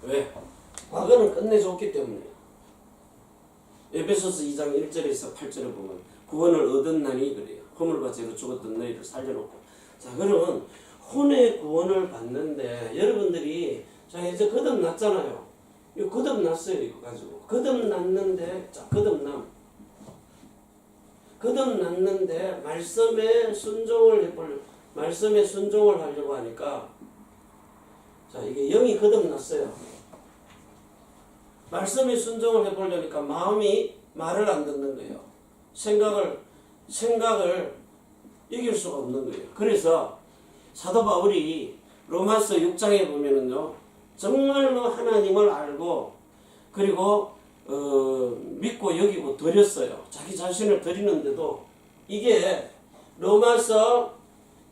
왜? 과거는 끝내줬기 때문이에요. 에베소서 2장 1절에서 8절에 보면 구원을 얻었나니 그래요. 허물과 죄로 죽었던 너희를 살려놓고. 자, 그러면 혼의 구원을 받는데 여러분들이 자 이제 거듭났잖아요. 이거 거듭났어요. 이거 가지고 거듭났는데 자 거듭났는데 말씀에 순종을 하려고 하니까 자 이게 영이 거듭났어요. 말씀에 순종을 해보려니까 마음이 말을 안 듣는 거예요. 생각을 이길 수가 없는 거예요. 그래서 사도 바울이 로마서 6장에 보면은요, 정말로 하나님을 알고 그리고 믿고 여기고 드렸어요. 자기 자신을 드리는데도 이게 로마서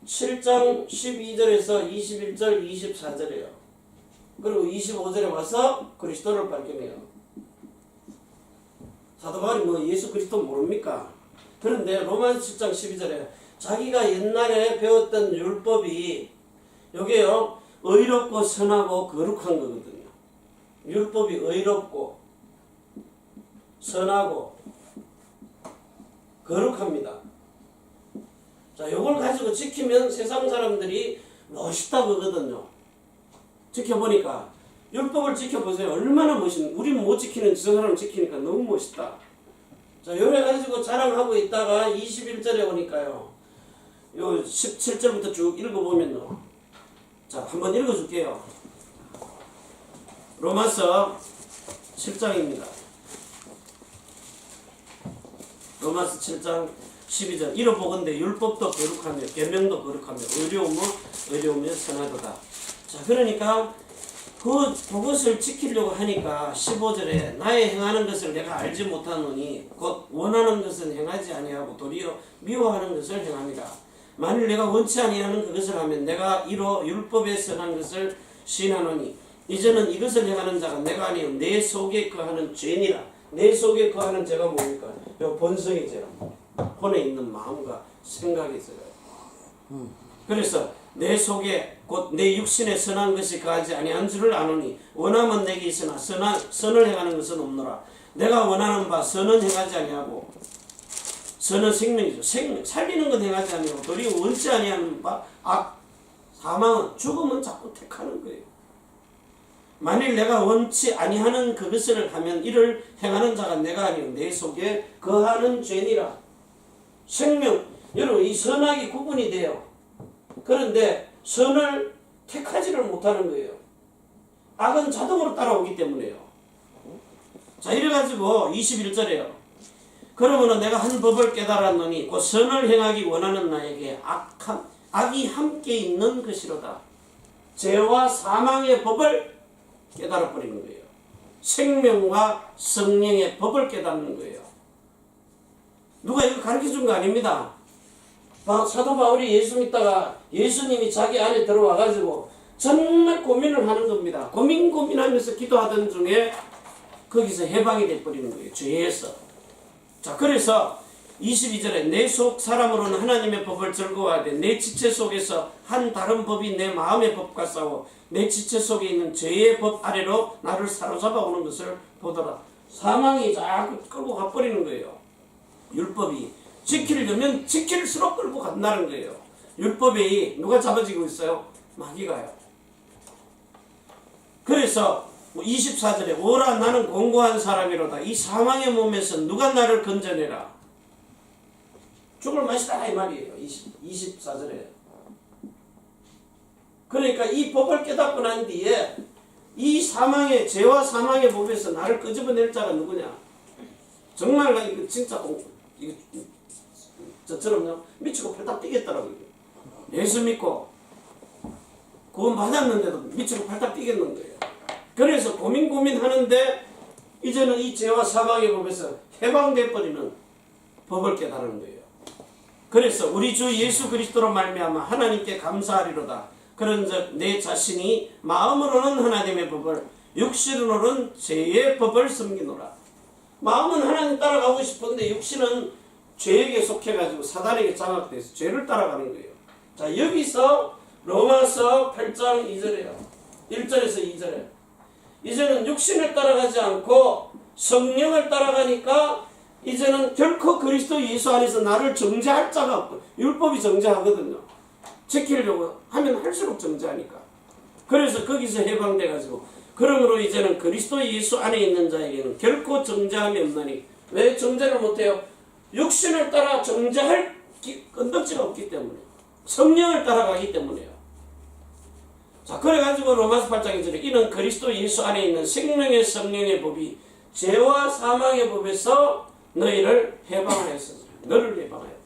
7장 12절에서 21절 24절이에요. 그리고 25절에 와서 그리스도를 발견해요. 사도 바울이 뭐 예수 그리스도 모릅니까? 그런데 로마서 7장 12절에 자기가 옛날에 배웠던 율법이 요게요, 의롭고 선하고 거룩한 거거든요. 율법이 의롭고 선하고 거룩합니다. 자, 요걸 가지고 지키면 세상 사람들이 멋있다 그러거든요. 지켜보니까 율법을 지켜보세요. 얼마나 멋있는, 우리는 못 지키는 저 사람 지키니까 너무 멋있다. 자, 요래 가지고 자랑하고 있다가 21절에 오니까요, 요 17절부터 쭉 읽어보면요, 자, 한번 읽어줄게요. 로마서 7장입니다. 로마서 7장 12절. 이로보건대 율법도 거룩하며 계명도 거룩하며 의로우며 선하도다. 자, 그러니까 그것을 지키려고 하니까 15절에 나의 행하는 것을 내가 알지 못하노니 곧 원하는 것은 행하지 아니하고 도리어 미워하는 것을 행합니다. 만일 내가 원치 아니하는 그것을 하면 내가 이로 율법에 선한 것을 시인하노니 이제는 이것을 행하는 자가 내가 아니요 내 속에 거하는 죄니라. 내 속에 거하는 죄가 뭡니까? 요 본성의 죄라. 혼에 있는 마음과 생각의 죄가. 그래서 내 속에 곧 내 육신에 선한 것이 거하지 아니한 줄을 아노니 원하면 내게 있으나 선을 행하는 것은 없노라. 내가 원하는 바 선은 행하지 아니하고 선은 생명이죠. 살리는 건 행하지 아니하고 도리어 원치 아니하는 바 사망은 죽음은 자꾸 택하는 거예요. 만일 내가 원치 아니하는 그것을 하면 이를 행하는 자가 내가 아니요 내 속에 거하는 죄니라. 생명, 여러분 이 선악이 구분이 돼요. 그런데 선을 택하지를 못하는 거예요. 악은 자동으로 따라오기 때문에요. 자, 이래가지고 21절에요. 그러므로 내가 한 법을 깨달았노니 곧 선을 행하기 원하는 나에게 악이 함께 있는 것이로다. 죄와 사망의 법을 깨달아버리는 거예요. 생명과 성령의 법을 깨닫는 거예요. 누가 이거 가르쳐준 거 아닙니다. 사도 바울이 예수 믿다가 예수님이 자기 안에 들어와가지고 정말 고민을 하는 겁니다. 고민하면서 기도하던 중에 거기서 해방이 돼버리는 거예요. 죄에서. 자, 그래서 22절에 내 속 사람으로는 하나님의 법을 즐거워하되 내 지체 속에서 한 다른 법이 내 마음의 법과 싸워 내 지체 속에 있는 죄의 법 아래로 나를 사로잡아 오는 것을 보더라. 사망이 자꾸 끌고 가버리는 거예요. 율법이 지키려면 지킬수록 끌고 간다는 거예요. 율법이 누가 잡아지고 있어요? 마귀가요. 그래서 24절에 오라 나는 공고한 사람이로다. 이 사망의 몸에서 누가 나를 건져내라. 죽을 맛이다 이 말이에요. 24절에. 그러니까 이 법을 깨닫고 난 뒤에 이 사망의 죄와 사망의 법에서 나를 끄집어낼 자가 누구냐? 정말 나 이거 진짜 이거 저처럼요 미치고 팔딱 뛰겠더라고요. 예수 믿고 구원 받았는데도 미치고 팔딱 뛰겠는 거예요. 그래서 고민하는데 이제는 이 죄와 사망의 법에서 해방돼 버리는 법을 깨달은 거예요. 그래서 우리 주 예수 그리스도로 말미암아 하나님께 감사하리로다. 그런즉 내 자신이 마음으로는 하나님의 법을 육신으로는 죄의 법을 섬기노라. 마음은 하나님 따라가고 싶은데 육신은 죄에게 속해가지고 사단에게 장악돼서 죄를 따라가는 거예요. 자, 여기서 로마서 8장 2절에요. 1절에서 2절에 이제는 육신을 따라가지 않고 성령을 따라가니까 이제는 결코 그리스도 예수 안에서 나를 정죄할 자가 없고 율법이 정죄하거든요. 지키려고 하면 할수록 정죄하니까. 그래서 거기서 해방돼가지고 그러므로 이제는 그리스도 예수 안에 있는 자에게는 결코 정죄함이 없나니. 왜 정죄를 못해요? 육신을 따라 정죄할 건덕지가 없기 때문에 성령을 따라가기 때문에요. 자, 그래가지고 로마서 8장 2절에 이는 그리스도 예수 안에 있는 생명의 성령의 법이 죄와 사망의 법에서 너희를 해방하였으니 너를 해방하였다.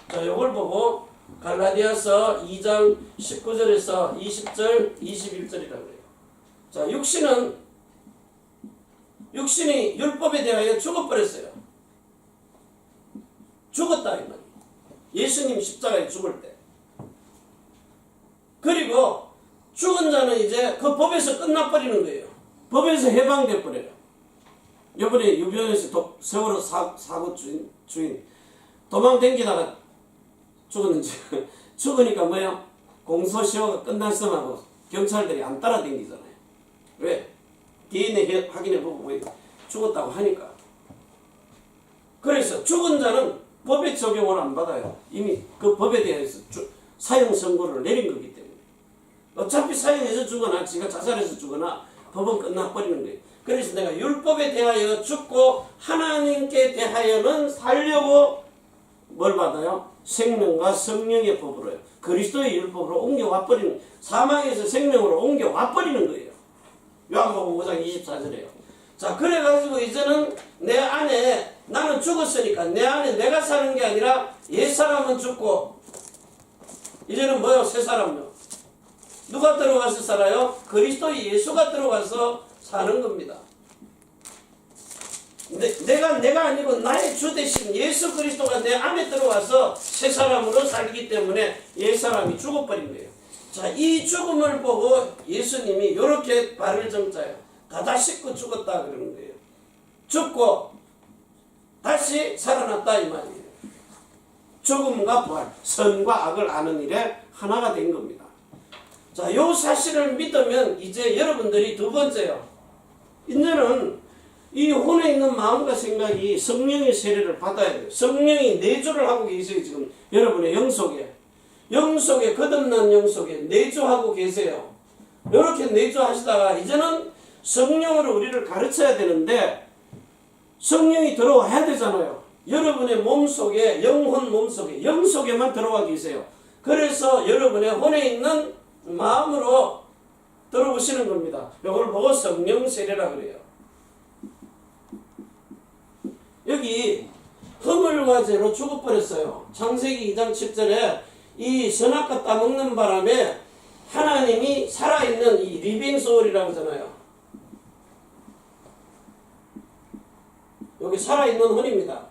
자, 요걸 보고 갈라디아서 2장 19절에서 20절 21절이라고 해요. 자, 육신이 율법에 대하여 죽어버렸어요. 죽었다 이 말이에요. 예수님 십자가에 죽을 때. 그리고 죽은 자는 이제 그 법에서 끝나버리는 거예요. 법에서 해방돼 버려요. 이번에 유병에서 세월호 사고 주인 도망 댕기다가 죽었는지 죽으니까 뭐예요? 공소시효가 끝났음하고 경찰들이 안 따라다니잖아요. 왜? DNA 확인해보고 왜 죽었다고 하니까. 그래서 죽은 자는 법의 적용을 안 받아요. 이미 그 법에 대해서 사형 선고를 내린 거기 때문에. 어차피 사형해서 죽거나 지가 자살해서 죽거나 법은 끝나버리는 거예요. 그래서 내가 율법에 대하여 죽고 하나님께 대하여는 살려고 뭘 받아요? 생명과 성령의 법으로요. 그리스도의 율법으로 옮겨와 버리는, 사망에서 생명으로 옮겨와 버리는 거예요. 요한복음 5장 24절에요. 자, 그래가지고 이제는 내 안에, 나는 죽었으니까 내 안에 내가 사는 게 아니라 옛사람은 죽고 이제는 뭐요? 새 사람요. 누가 들어가서 살아요? 그리스도 예수가 들어가서 사는 겁니다. 내가 아니고 나의 주 대신 예수 그리스도가 내 안에 들어와서 새 사람으로 살기 때문에 옛 사람이 죽어버린 거예요. 자, 이 죽음을 보고 예수님이 이렇게 발을 정자요. 가다 씻고 죽었다 그러는 거예요. 죽고 다시 살아났다 이 말이에요. 죽음과 부활, 선과 악을 아는 일에 하나가 된 겁니다. 자, 요 사실을 믿으면 이제 여러분들이 두 번째요. 이제는 이 혼에 있는 마음과 생각이 성령의 세례를 받아야 돼요. 성령이 내주를 하고 계세요. 지금 여러분의 영속에 거듭난 영속에 내주하고 계세요. 이렇게 내주하시다가 이제는 성령으로 우리를 가르쳐야 되는데 성령이 들어와야 되잖아요. 여러분의 몸속에, 영혼 몸속에, 영속에만 들어와 계세요. 그래서 여러분의 혼에 있는 마음으로 들어오시는 겁니다. 이걸 보고 성령 세례라 그래요. 여기 허물과 죄로 죽어버렸어요. 창세기 2장 10절에 이 선악과 따먹는 바람에 하나님이 살아있는 이 리빙 소울이라고 하잖아요. 여기 살아있는 혼입니다.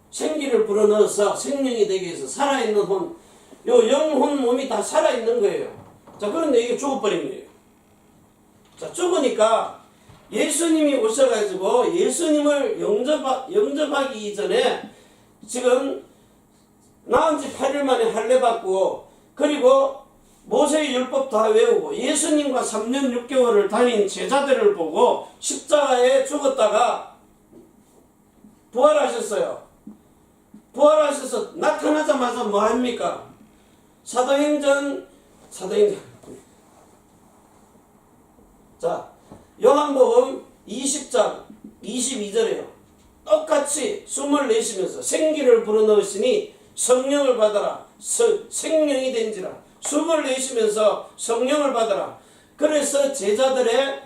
생기를 불어넣어서 생명이 되게 해서 살아있는 혼, 요 영혼 몸이 다 살아있는 거예요. 자, 그런데 이게 죽어버린 거예요. 자, 죽으니까 예수님이 오셔가지고 예수님을 영접하기 이전에 지금 나은 지 8일 만에 할례받고 그리고 모세의 율법 다 외우고 예수님과 3년 6개월을 다닌 제자들을 보고 십자가에 죽었다가 부활하셨어요. 부활하셔서 나타나자마자 뭐 합니까? 사도행전 자, 요한복음 20장 22절에요. 똑같이 숨을 내쉬면서 생기를 불어넣으시니 성령을 받아라. 생명이 된지라. 숨을 내쉬면서 성령을 받아라. 그래서 제자들의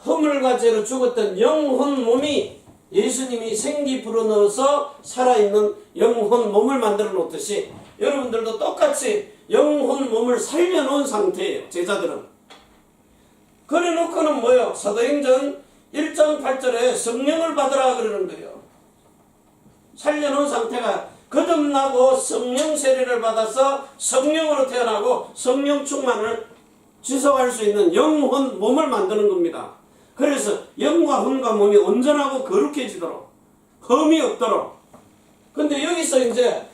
허물과 죄로 죽었던 영혼 몸이 예수님이 생기 불어넣어서 살아있는 영혼 몸을 만들어 놓듯이 여러분들도 똑같이 영혼 몸을 살려놓은 상태예요. 제자들은. 그래 놓고는 뭐예요? 사도행전 1장 8절에 성령을 받으라 그러는 거예요. 살려놓은 상태가 거듭나고 성령 세례를 받아서 성령으로 태어나고 성령 충만을 지속할 수 있는 영혼 몸을 만드는 겁니다. 그래서 영과 혼과 몸이 온전하고 거룩해지도록 흠이 없도록. 근데 여기서 이제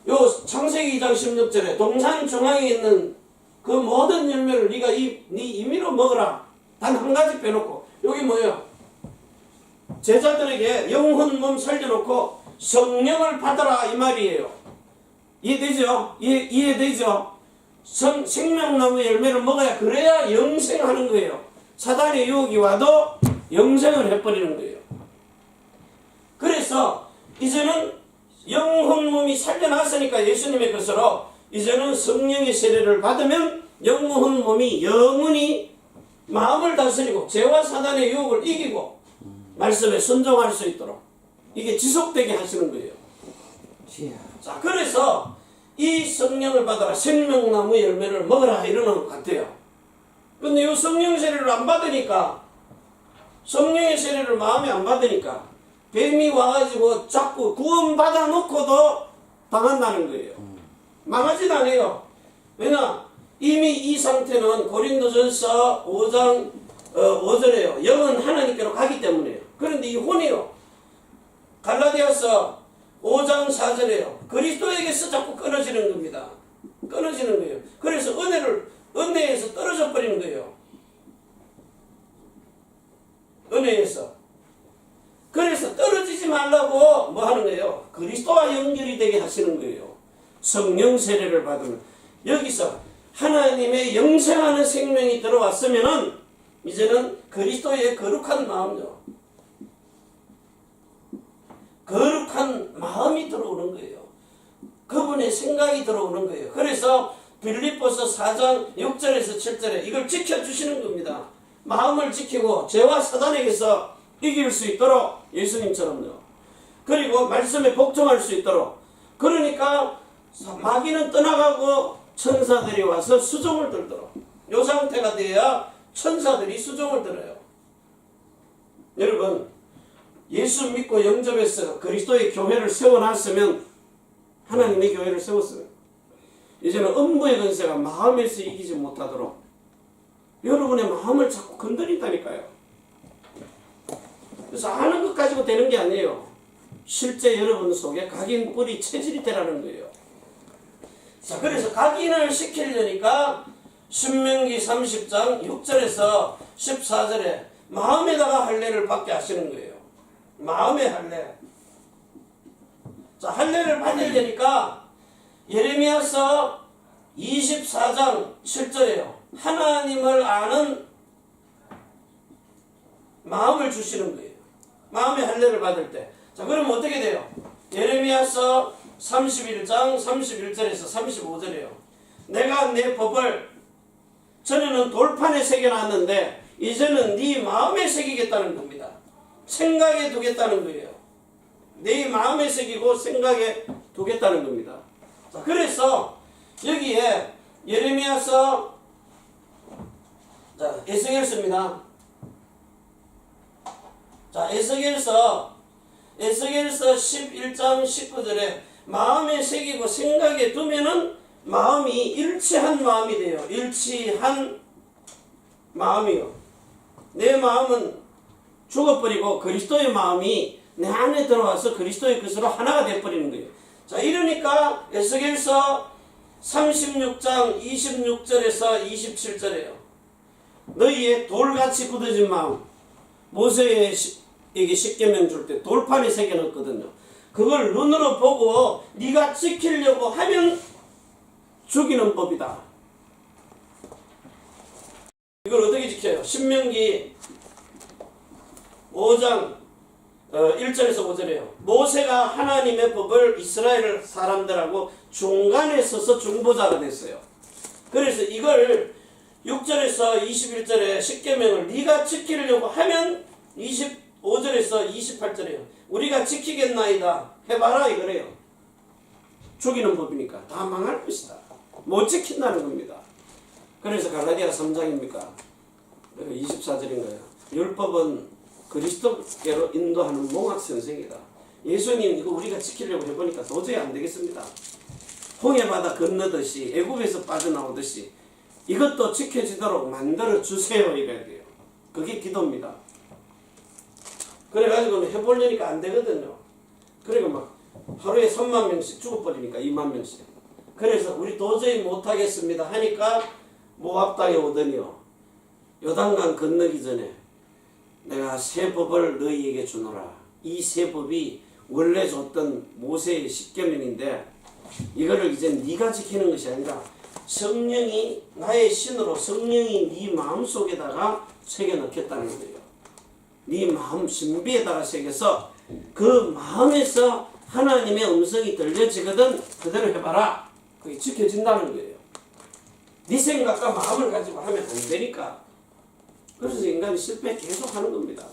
요 창세기 2장 16절에 동산 중앙에 있는 그 모든 열매를 네가 네 임의로 먹으라. 단 한 가지 빼놓고. 여기 뭐예요? 제자들에게 영혼 몸 살려놓고 성령을 받아라 이 말이에요. 이해되죠? 이해되죠? 생명나무 열매를 먹어야 그래야 영생하는 거예요. 사단의 유혹이 와도 영생을 해버리는 거예요. 그래서 이제는 영혼 몸이 살려놨으니까 예수님의 것으로 이제는 성령의 세례를 받으면 영혼 몸이 영원히 마음을 다스리고 죄와 사단의 유혹을 이기고 말씀에 순종할 수 있도록 이게 지속되게 하시는 거예요. 자, 그래서 이 성령을 받아라. 생명나무 열매를 먹어라 이러는 것 같아요. 근데 이 성령 세례를 안 받으니까 성령의 세례를 마음에 안 받으니까 뱀이 와가지고 자꾸 구원받아 놓고도 당한다는 거예요. 망하진 않아요. 왜냐? 이미 이 상태는 고린도전서 5장 5절에요. 영은 하나님께로 가기 때문에요. 그런데 이 혼이요. 갈라디아서 5장 4절에요. 그리스도에게서 자꾸 끊어지는 겁니다. 끊어지는 거예요. 그래서 은혜에서 떨어져 버리는 거예요. 은혜에서. 그래서 떨어지지 말라고 뭐 하는 거예요? 그리스도와 연결이 되게 하시는 거예요. 성령 세례를 받으면. 여기서 하나님의 영생하는 생명이 들어왔으면은 이제는 그리스도의 거룩한 마음요. 거룩한 마음이 들어오는 거예요. 그분의 생각이 들어오는 거예요. 그래서 빌립보서 4장 6절에서 7절에 이걸 지켜주시는 겁니다. 마음을 지키고 죄와 사단에게서 이길 수 있도록 예수님처럼요. 그리고 말씀에 복종할 수 있도록. 그러니까 마귀는 떠나가고 천사들이 와서 수종을 들도록. 이 상태가 돼야 천사들이 수종을 들어요. 여러분, 예수 믿고 영접해서 그리스도의 교회를 세워놨으면, 하나님의 교회를 세웠어요. 이제는 음부의 권세가 마음에서 이기지 못하도록 여러분의 마음을 자꾸 건드린다니까요. 그래서 아는 것 가지고 되는 게 아니에요. 실제 여러분 속에 각인 뿌리 체질이 되라는 거예요. 자, 그래서 각인을 시키려니까 신명기 30장 6절에서 14절에 마음에다가 할례를 받게 하시는 거예요. 마음의 할례. 자, 할례를 받으려니까 예레미야서 24장 7절에요. 하나님을 아는 마음을 주시는 거예요. 마음의 할례를 받을 때. 자, 그러면 어떻게 돼요? 예레미야서 31장 31절에서 35절이에요. 내가 내 법을 전에는 돌판에 새겨놨는데 이제는 네 마음에 새기겠다는 겁니다. 생각에 두겠다는 거예요. 네 마음에 새기고 생각에 두겠다는 겁니다. 자, 그래서 여기에 예레미야서, 자, 에스겔서입니다. 자, 에스겔서 11장 19절에 마음에 새기고 생각에 두면은 마음이 일치한 마음이 돼요. 일치한 마음이요. 내 마음은 죽어버리고 그리스도의 마음이 내 안에 들어와서 그리스도의 것으로 하나가 되어버리는 거예요. 자, 이러니까 에스겔서 36장 26절에서 27절에요. 너희의 돌같이 굳어진 마음, 모세에게 십계명 줄 때 돌판에 새겨놨거든요. 그걸 눈으로 보고 네가 지키려고 하면 죽이는 법이다. 이걸 어떻게 지켜요? 신명기 5장 1절에서 5절이에요. 모세가 하나님의 법을 이스라엘 사람들하고 중간에 서서 중보자가 됐어요. 그래서 이걸 6절에서 21절에 십계명을 네가 지키려고 하면 25절에서 28절이에요. 우리가 지키겠나이다 해봐라 이거래요. 죽이는 법이니까 다 망할 것이다. 못 지킨다는 겁니다. 그래서 갈라디아 3장입니까? 24절인가요? 율법은 그리스도께로 인도하는 몽학선생이다. 예수님 이거 우리가 지키려고 해보니까 도저히 안 되겠습니다. 홍해바다 건너듯이 애굽에서 빠져나오듯이 이것도 지켜지도록 만들어 주세요 이래야 돼요. 그게 기도입니다. 그래가지고 해보려니까 안 되거든요. 그리고 막 하루에 3만 명씩 죽어버리니까 2만 명씩. 그래서 우리 도저히 못하겠습니다 하니까 모압 땅에 오더니요. 요단강 건너기 전에 내가 새 법을 너희에게 주노라. 이 새 법이 원래 줬던 모세의 십계명인데 이거를 이제 네가 지키는 것이 아니라 성령이 나의 신으로 성령이 네 마음속에다가 새겨 넣겠다는 거예요. 네 마음 신비에다가 새겨서 그 마음에서 하나님의 음성이 들려지거든 그대로 해봐라. 그게 지켜진다는 거예요. 네 생각과 마음을 가지고 하면 안 되니까. 그래서 인간이 실패 계속 하는 겁니다.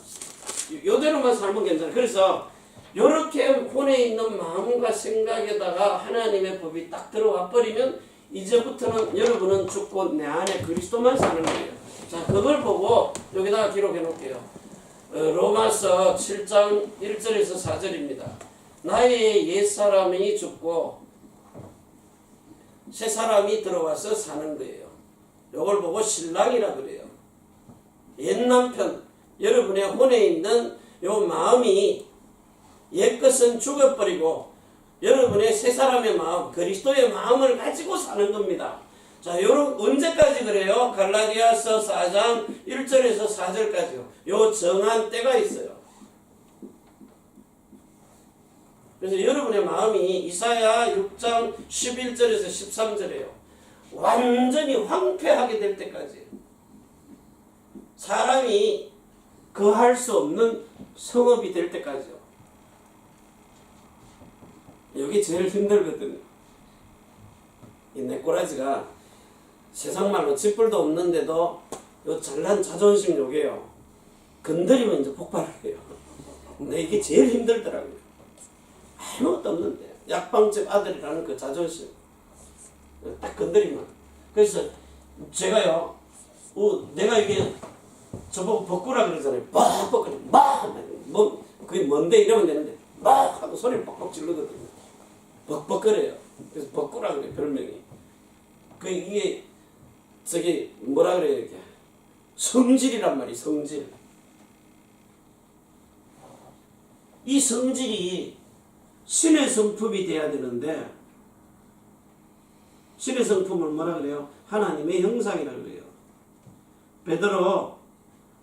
요대로만 살면 괜찮아요. 그래서 요렇게 혼에 있는 마음과 생각에다가 하나님의 법이 딱 들어와 버리면 이제부터는 여러분은 죽고 내 안에 그리스도만 사는 거예요. 자, 그걸 보고 여기다가 기록해 놓을게요. 로마서 7장 1절에서 4절입니다. 나의 옛사람이 죽고 새 사람이 들어와서 사는 거예요. 요걸 보고 신랑이라 그래요. 옛 남편, 여러분의 혼에 있는 요 마음이 옛것은 죽어버리고 여러분의 새 사람의 마음, 그리스도의 마음을 가지고 사는 겁니다. 자, 요런 언제까지 그래요? 갈라디아서 4장 1절에서 4절까지요. 요 정한 때가 있어요. 그래서 여러분의 마음이 이사야 6장 11절에서 13절이에요. 완전히 황폐하게 될 때까지. 사람이 거할 수 없는 성읍이 될 때까지요. 여기 제일 힘들거든요. 이 내꼬라지가 세상 말로 짓불도 없는데도 요 잘난 자존심 요게요. 건드리면 이제 폭발을 해요. 근데 이게 제일 힘들더라고요. 아무것도 없는데 약방집 아들이라는 그 자존심 딱 건드리면. 그래서 제가요, 내가 이게 저보고 벅구라 그러잖아요. 벅벅거려, 뭐 그게 뭔데 이러면 되는데 막 하고 소리를 뻑뻑 지르거든요. 벅벅거려요. 그래서 벅구라 그래 별명이. 이게 저기 뭐라 그래요 이렇게 성질이란 말이 성질. 이 성질이 신의 성품이 돼야 되는데 신의 성품을 뭐라 그래요? 하나님의 형상이라고 그래요. 베드로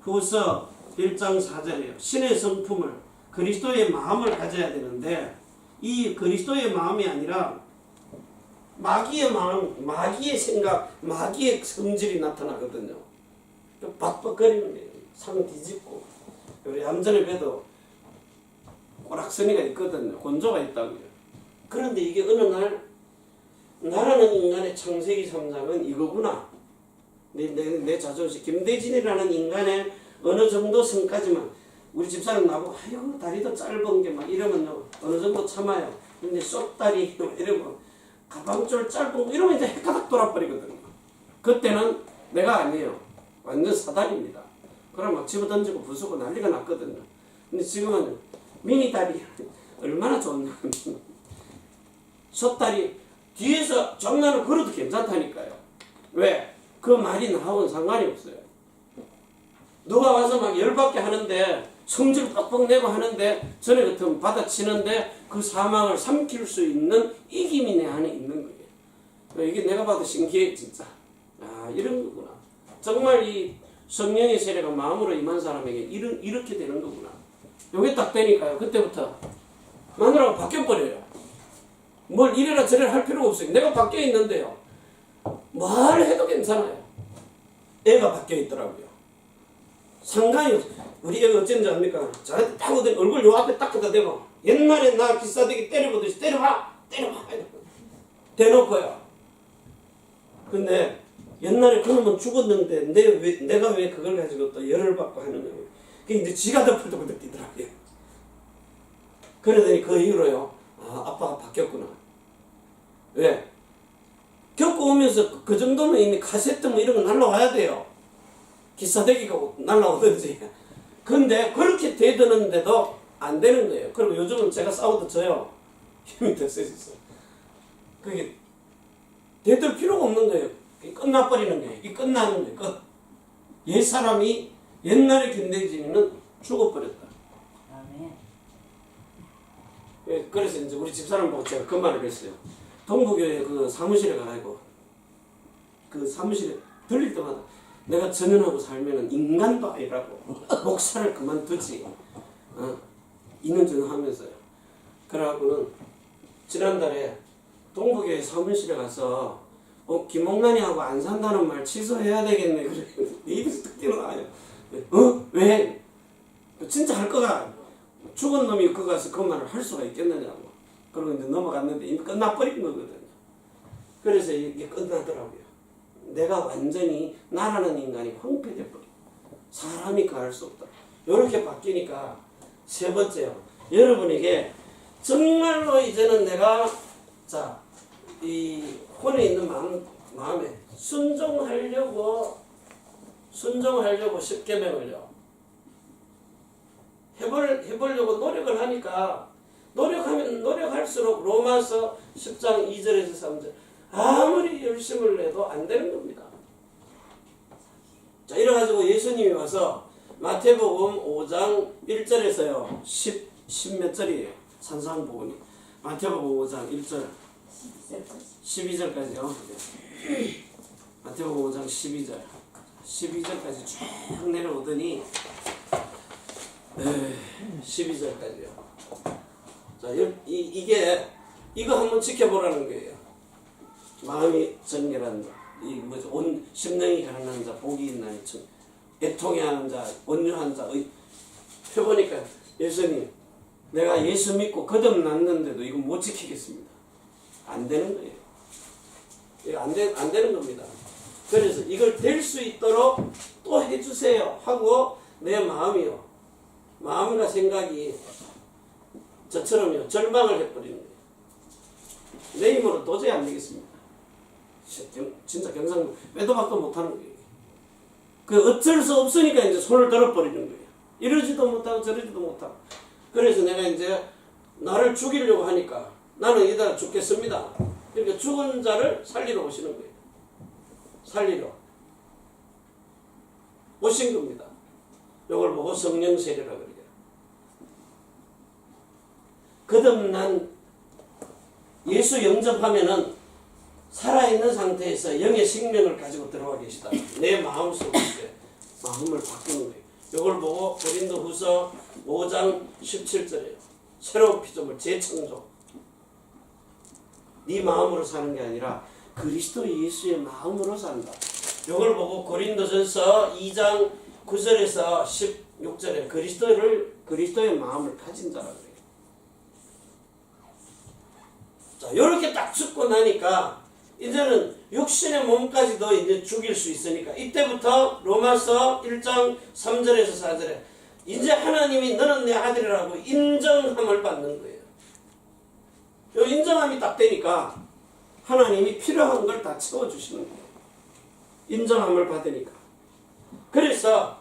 후서 1장 4절이에요. 신의 성품을 그리스도의 마음을 가져야 되는데 이 그리스도의 마음이 아니라 마귀의 마음, 마귀의 생각, 마귀의 성질이 나타나거든요. 박박거리는 거예요. 상 뒤집고. 우리 암전에 봬도 꼬락서니가 있거든요. 곤조가 있다고요. 그런데 이게 어느 날 나라는 인간의 창세기 3장은 이거구나. 내 자존심. 김대진이라는 인간의 어느 정도 성까지만 우리 집사람 나보고 아유 다리도 짧은 게 막 이러면요 어느 정도 참아요. 근데 숏다리 이러고 가방줄 짧은 거 이러면 이제 헷가닥 돌아버리거든요. 그때는 내가 아니에요. 완전 사단입니다. 그럼 막 집어던지고 부수고 난리가 났거든요. 근데 지금은 미니 다리 얼마나 좋냐. 숏다리 뒤에서 장난을 걸어도 괜찮다니까요. 왜? 그 말이 나하고는 상관이 없어요. 누가 와서 막 열받게 하는데 성질 빡빡 내고 하는데 전에 같으면 받아치는데 그 사망을 삼킬 수 있는 이김이 내 안에 있는 거예요. 이게 내가 봐도 신기해 진짜. 아 이런 거구나. 정말 이 성령의 세례가 마음으로 임한 사람에게 이렇게 되는 거구나. 요게 딱 되니까요. 그때부터 마누라가 바뀌어버려요. 뭘 이래라 저래라 할 필요가 없어요. 내가 바뀌어 있는데요. 뭘 해도 괜찮아요. 애가 바뀌어 있더라고요. 상관이 없어요. 우리 애가 어쩐지 압니까? 저한테 딱 얼굴 요 앞에 딱 갖다 대고 옛날에 나 기사대기 때려보듯이 때려봐! 대놓고요. 근데 옛날에 그놈은 죽었는데 내가 왜 그걸 가지고 또 열을 받고 하는 거예요. 그게 이제 지가 덮을도 느끼더라고요. 그러더니 그 이후로요. 아 아빠가 바뀌었구나. 왜? 겪어오면서 그 정도면 이미 카세트 뭐 이런 거 날라와야 돼요. 기사대기가 날라오든지. 근데 그렇게 되드는데도 안 되는 거예요. 그리고 요즘은 제가 싸워도 져요. 힘이 더 세졌어. 그게 되들 필요가 없는 거예요. 끝나버리는 거예요. 이 끝나는 거예요. 끝. 옛 사람이 옛날에 김대진이는 죽어버렸다. 그래서 이제 우리 집사람 보고 제가 그 말을 했어요. 동부교회 그 사무실에 가가지고 그 사무실에 들릴 때마다 내가 전현하고 살면은 인간도 아니라고 목사를 그만두지 이는저는 하면서요. 그래갖고는 지난달에 동부교회 사무실에 가서 김홍란이하고 안 산다는 말 취소해야 되겠네. 그래 입에서 딱 튀어나와요. 왜? 진짜 할 거가 죽은 놈이 그 가서 그 말을 할 수가 있겠느냐고. 그러고 이제 넘어갔는데 이미 끝나버린 거거든요. 그래서 이게 끝나더라고요. 내가 완전히 나라는 인간이 황폐돼버려. 사람이 가할 수 없다. 이렇게 바뀌니까 세 번째요. 여러분에게 정말로 이제는 내가 이 혼에 있는 마음에 순종하려고 십계명을요. 해보려고 노력을 하니까 노력할수록 로마서 10장 2절에서 3절 아무리 열심을 내도 안 되는 겁니다. 자, 이래가지고 예수님이 와서 마태복음 5장 1절에서요 10몇 절이에요. 산상복음이 마태복음 5장 1절 12절까지요. 마태복음 5장 12절까지 쭉 내려오더니 12절까지요. 자, 이거 한번 지켜보라는 거예요. 마음이 정결한 자, 온 심령이 가난한 자, 복이 있나니 애통해하는 자, 온유한 자. 펴보니까 예수님, 내가 예수 믿고 거듭났는데도 이거 못 지키겠습니다. 안 되는 거예요. 이거 안 되는 겁니다. 그래서 이걸 될 수 있도록 또 해주세요 하고 내 마음과 생각이 저처럼요 절망을 해버리는 거예요. 내 힘으로 도저히 안 되겠습니다. 진짜 경상 빼도 박도 못하는 거예요. 그 어쩔 수 없으니까 이제 손을 들어버리는 거예요. 이러지도 못하고 저러지도 못하고. 그래서 내가 이제 나를 죽이려고 하니까 나는 이따 죽겠습니다. 그러니까 죽은 자를 살리러 오시는 거예요. 살리러 오신 겁니다. 이걸 보고 성령 세례라 그래요. 거듭난 예수 영접하면은 살아있는 상태에서 영의 생명을 가지고 들어와 계시다. 내 마음속에 마음을 바꾸는 거예요. 이걸 보고 고린도후서 5장 17절에요. 새로운 피조물 재창조. 네 마음으로 사는 게 아니라 그리스도 예수의 마음으로 산다. 이걸 보고 고린도전서 2장 9절에서 16절에 그리스도의 마음을 가진 자라 그래요. 자, 이렇게 딱 죽고 나니까 이제는 육신의 몸까지도 이제 죽일 수 있으니까 이때부터 로마서 1장 3절에서 4절에 이제 하나님이 너는 내 아들이라고 인정함을 받는 거예요. 이 인정함이 딱 되니까 하나님이 필요한 걸 다 채워주시는 거예요. 인정함을 받으니까. 그래서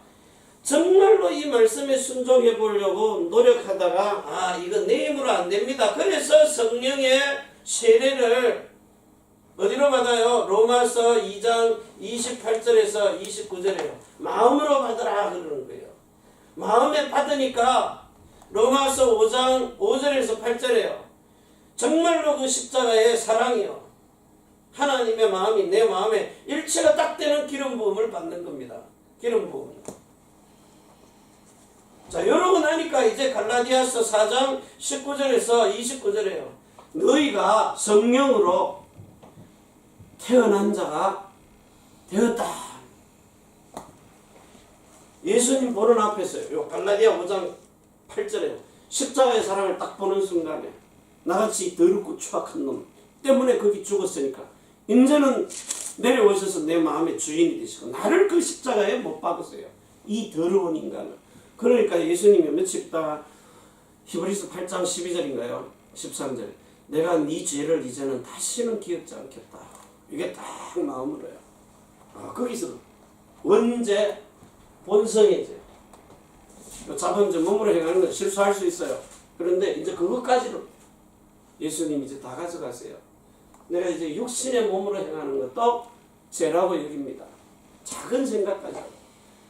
정말로 이 말씀에 순종해 보려고 노력하다가 이거 내 힘으로 안 됩니다. 그래서 성령의 세례를 어디로 받아요? 로마서 2장 28절에서 29절에요. 마음으로 받으라 그러는 거예요. 마음에 받으니까 로마서 5장 5절에서 8절에요. 정말로 그 십자가의 사랑이요. 하나님의 마음이 내 마음에 일체가 딱 되는 기름 부음을 받는 겁니다. 기름 부음. 자, 이러고 나니까 이제 갈라디아서 4장 19절에서 29절에요. 너희가 성령으로 태어난 자가 되었다. 예수님 보는 앞에서요. 요 갈라디아 5장 8절에요. 십자가의 사랑을 딱 보는 순간에 나같이 더럽고 추악한 놈 때문에 거기 죽었으니까 이제는 내려오셔서 내 마음의 주인이 되시고 나를 그 십자가에 못 박으세요. 이 더러운 인간을. 그러니까 예수님이 며칠 있다가 히브리서 8장 12절인가요? 13절. 내가 네 죄를 이제는 다시는 기억지 않겠다. 이게 딱 마음으로요. 거기서 원죄, 본성의 죄. 자본죄 몸으로 행하는 건 실수할 수 있어요. 그런데 이제 그것까지도 예수님이 이제 다 가져가세요. 내가 이제 육신의 몸으로 행하는 것도 죄라고 여깁니다. 작은 생각까지.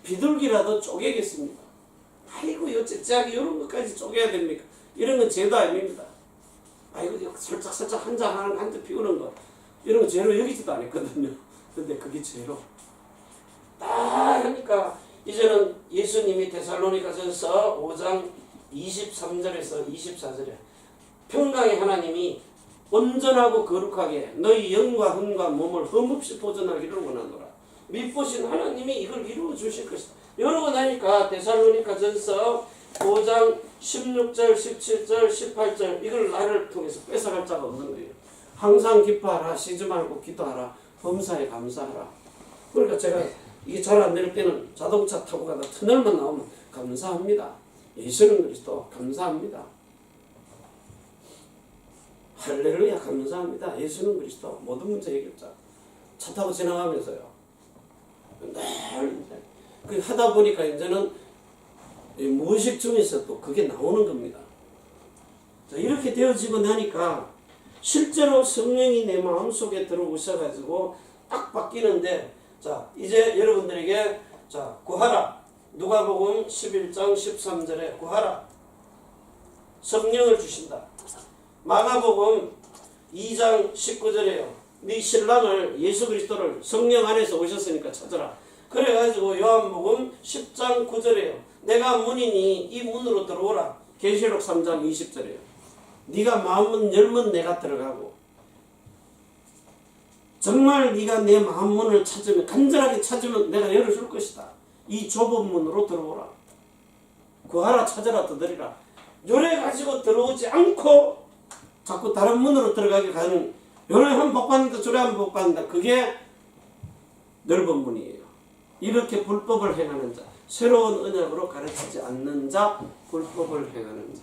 비둘기라도 쪼개겠습니다. 아이고, 째째하게 이런 것까지 쪼개야 됩니까? 이런 건 죄도 아닙니다. 아이고, 살짝 한 잔 피우는 거. 이런 거 죄로 여기지도 않았거든요. 근데 그게 죄로. 딱 하니까 이제는 예수님이 데살로니가전서 5장 23절에서 24절에 평강의 하나님이 온전하고 거룩하게 너희 영과 혼과 몸을 흠없이 보존하기를 원하노라. 미쁘신 하나님이 이걸 이루어 주실 것이다. 이러고 나니까 데살로니가전서 5장 16절, 17절, 18절 이걸 나를 통해서 뺏어갈 자가 없는 거예요. 항상 기뻐하라, 쉬지 말고 기도하라, 범사에 감사하라. 그러니까 제가 이게 잘 안 될 때는 자동차 타고 가다 터널만 나오면 감사합니다. 예수는 그리스도 감사합니다. 할렐루야 감사합니다. 예수는 그리스도 모든 문제 해결자. 차 타고 지나가면서요. 늘 하다 보니까 이제는 무의식 중에서 또 그게 나오는 겁니다. 자, 이렇게 되어지고 나니까 실제로 성령이 내 마음속에 들어오셔가지고 딱 바뀌는데, 자, 이제 여러분들에게 자, 구하라. 누가복음 11장 13절에 구하라. 성령을 주신다. 마가복음 2장 19절에요. 네 신랑을 예수 그리스도를 성령 안에서 오셨으니까 찾아라. 그래가지고 요한복음 10장 9절에요. 내가 문이니 이 문으로 들어오라. 계시록 3장 20절에요. 네가 마음문 열면 내가 들어가고 정말 네가 내 마음문을 찾으면 간절하게 찾으면 내가 열어줄 것이다. 이 좁은 문으로 들어오라. 구하라 찾아라 두드리라. 요래 가지고 들어오지 않고 자꾸 다른 문으로 들어가게 가는 요래 한 복 받는다 저래 한 복 받는다. 그게 넓은 문이에요. 이렇게 불법을 행하는 자, 새로운 언약으로 가르치지 않는 자, 불법을 행하는 자,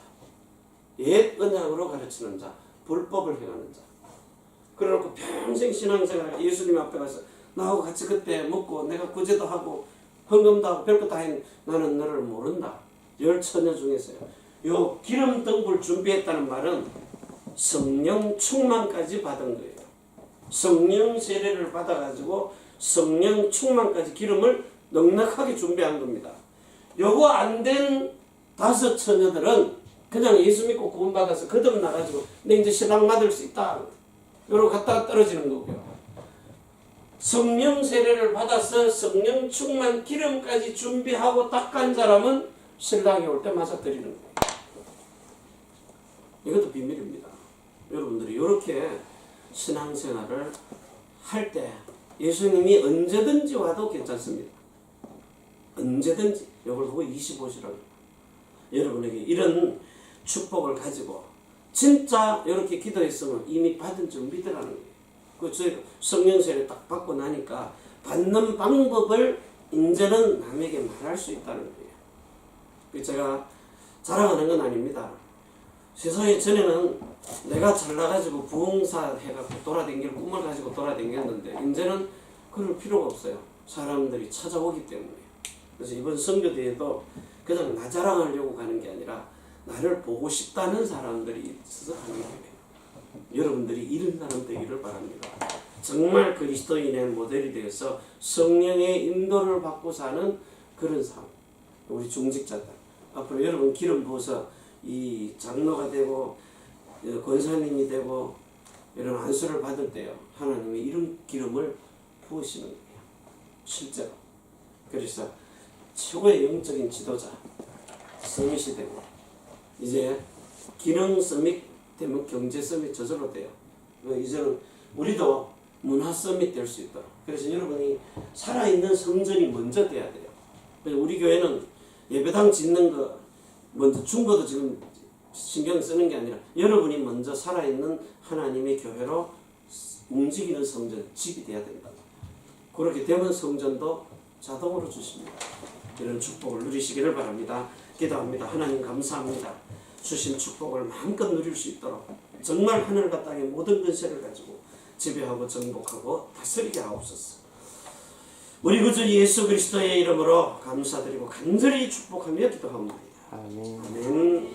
옛 언약으로 가르치는 자, 불법을 행하는 자. 그래놓고 평생 신앙생활 예수님 앞에 가서 나하고 같이 그때 먹고 내가 구제도 하고 헌금도 하고 별것 다 했는데 나는 너를 모른다. 열 처녀 중에서요. 요 기름 등불 준비했다는 말은 성령 충만까지 받은 거예요. 성령 세례를 받아가지고 성령 충만까지 기름을 넉넉하게 준비한 겁니다. 요거 안 된 5 처녀들은 그냥 예수 믿고 구원받아서 거듭나가지고 내 이제 신랑 받을 수 있다. 요로 갖다 떨어지는 거고요. 성령 세례를 받아서 성령 충만 기름까지 준비하고 딱 간 사람은 신랑이 올 때 맞아뜨리는 거예요. 이것도 비밀입니다. 여러분들이 이렇게 신앙생활을 할 때 예수님이 언제든지 와도 괜찮습니다. 언제든지. 이걸 보고 25시라고. 여러분에게 이런 축복을 가지고 진짜 이렇게 기도했으면 이미 받은 줄 믿으라는 거예요. 그 저희 성령 세례 딱 받고 나니까 받는 방법을 이제는 남에게 말할 수 있다는 거예요. 제가 자랑하는 건 아닙니다. 세상에 전에는 내가 잘나가지고 부흥사 해갖고 돌아다니는 꿈을 가지고 돌아다녔는데 이제는 그럴 필요가 없어요. 사람들이 찾아오기 때문에. 그래서 이번 선교대회도 그냥 나 자랑하려고 가는 게 아니라 나를 보고 싶다는 사람들이 있어서 하는 거예요. 여러분들이 이런 사람 되기를 바랍니다. 정말 그리스도인의 모델이 되어서 성령의 인도를 받고 사는 그런 삶. 우리 중직자들. 앞으로 여러분 기름 부어서 이 장로가 되고 권사님이 되고 이런 안수를 받을 때요. 하나님이 이런 기름을 부으시는 거예요. 실제로. 그래서 최고의 영적인 지도자 서밋이 되고 이제 기능 서밋 되면 경제 서밋 저절로 돼요. 이제는 우리도 문화 서밋 될 수 있도록. 그래서 여러분이 살아있는 성전이 먼저 돼야 돼요. 그래서 우리 교회는 예배당 짓는 거 먼저 중고도 지금 신경 쓰는 게 아니라 여러분이 먼저 살아있는 하나님의 교회로 움직이는 성전, 집이 돼야 된다. 그렇게 되면 성전도 자동으로 주십니다. 이런 축복을 누리시기를 바랍니다. 기도합니다. 하나님 감사합니다. 주신 축복을 마음껏 누릴 수 있도록 정말 하늘과 땅의 모든 근세를 가지고 지배하고 정복하고 다스리게 하옵소서. 우리 구주 예수 그리스도의 이름으로 감사드리고 간절히 축복하며 기도합니다. 아멘.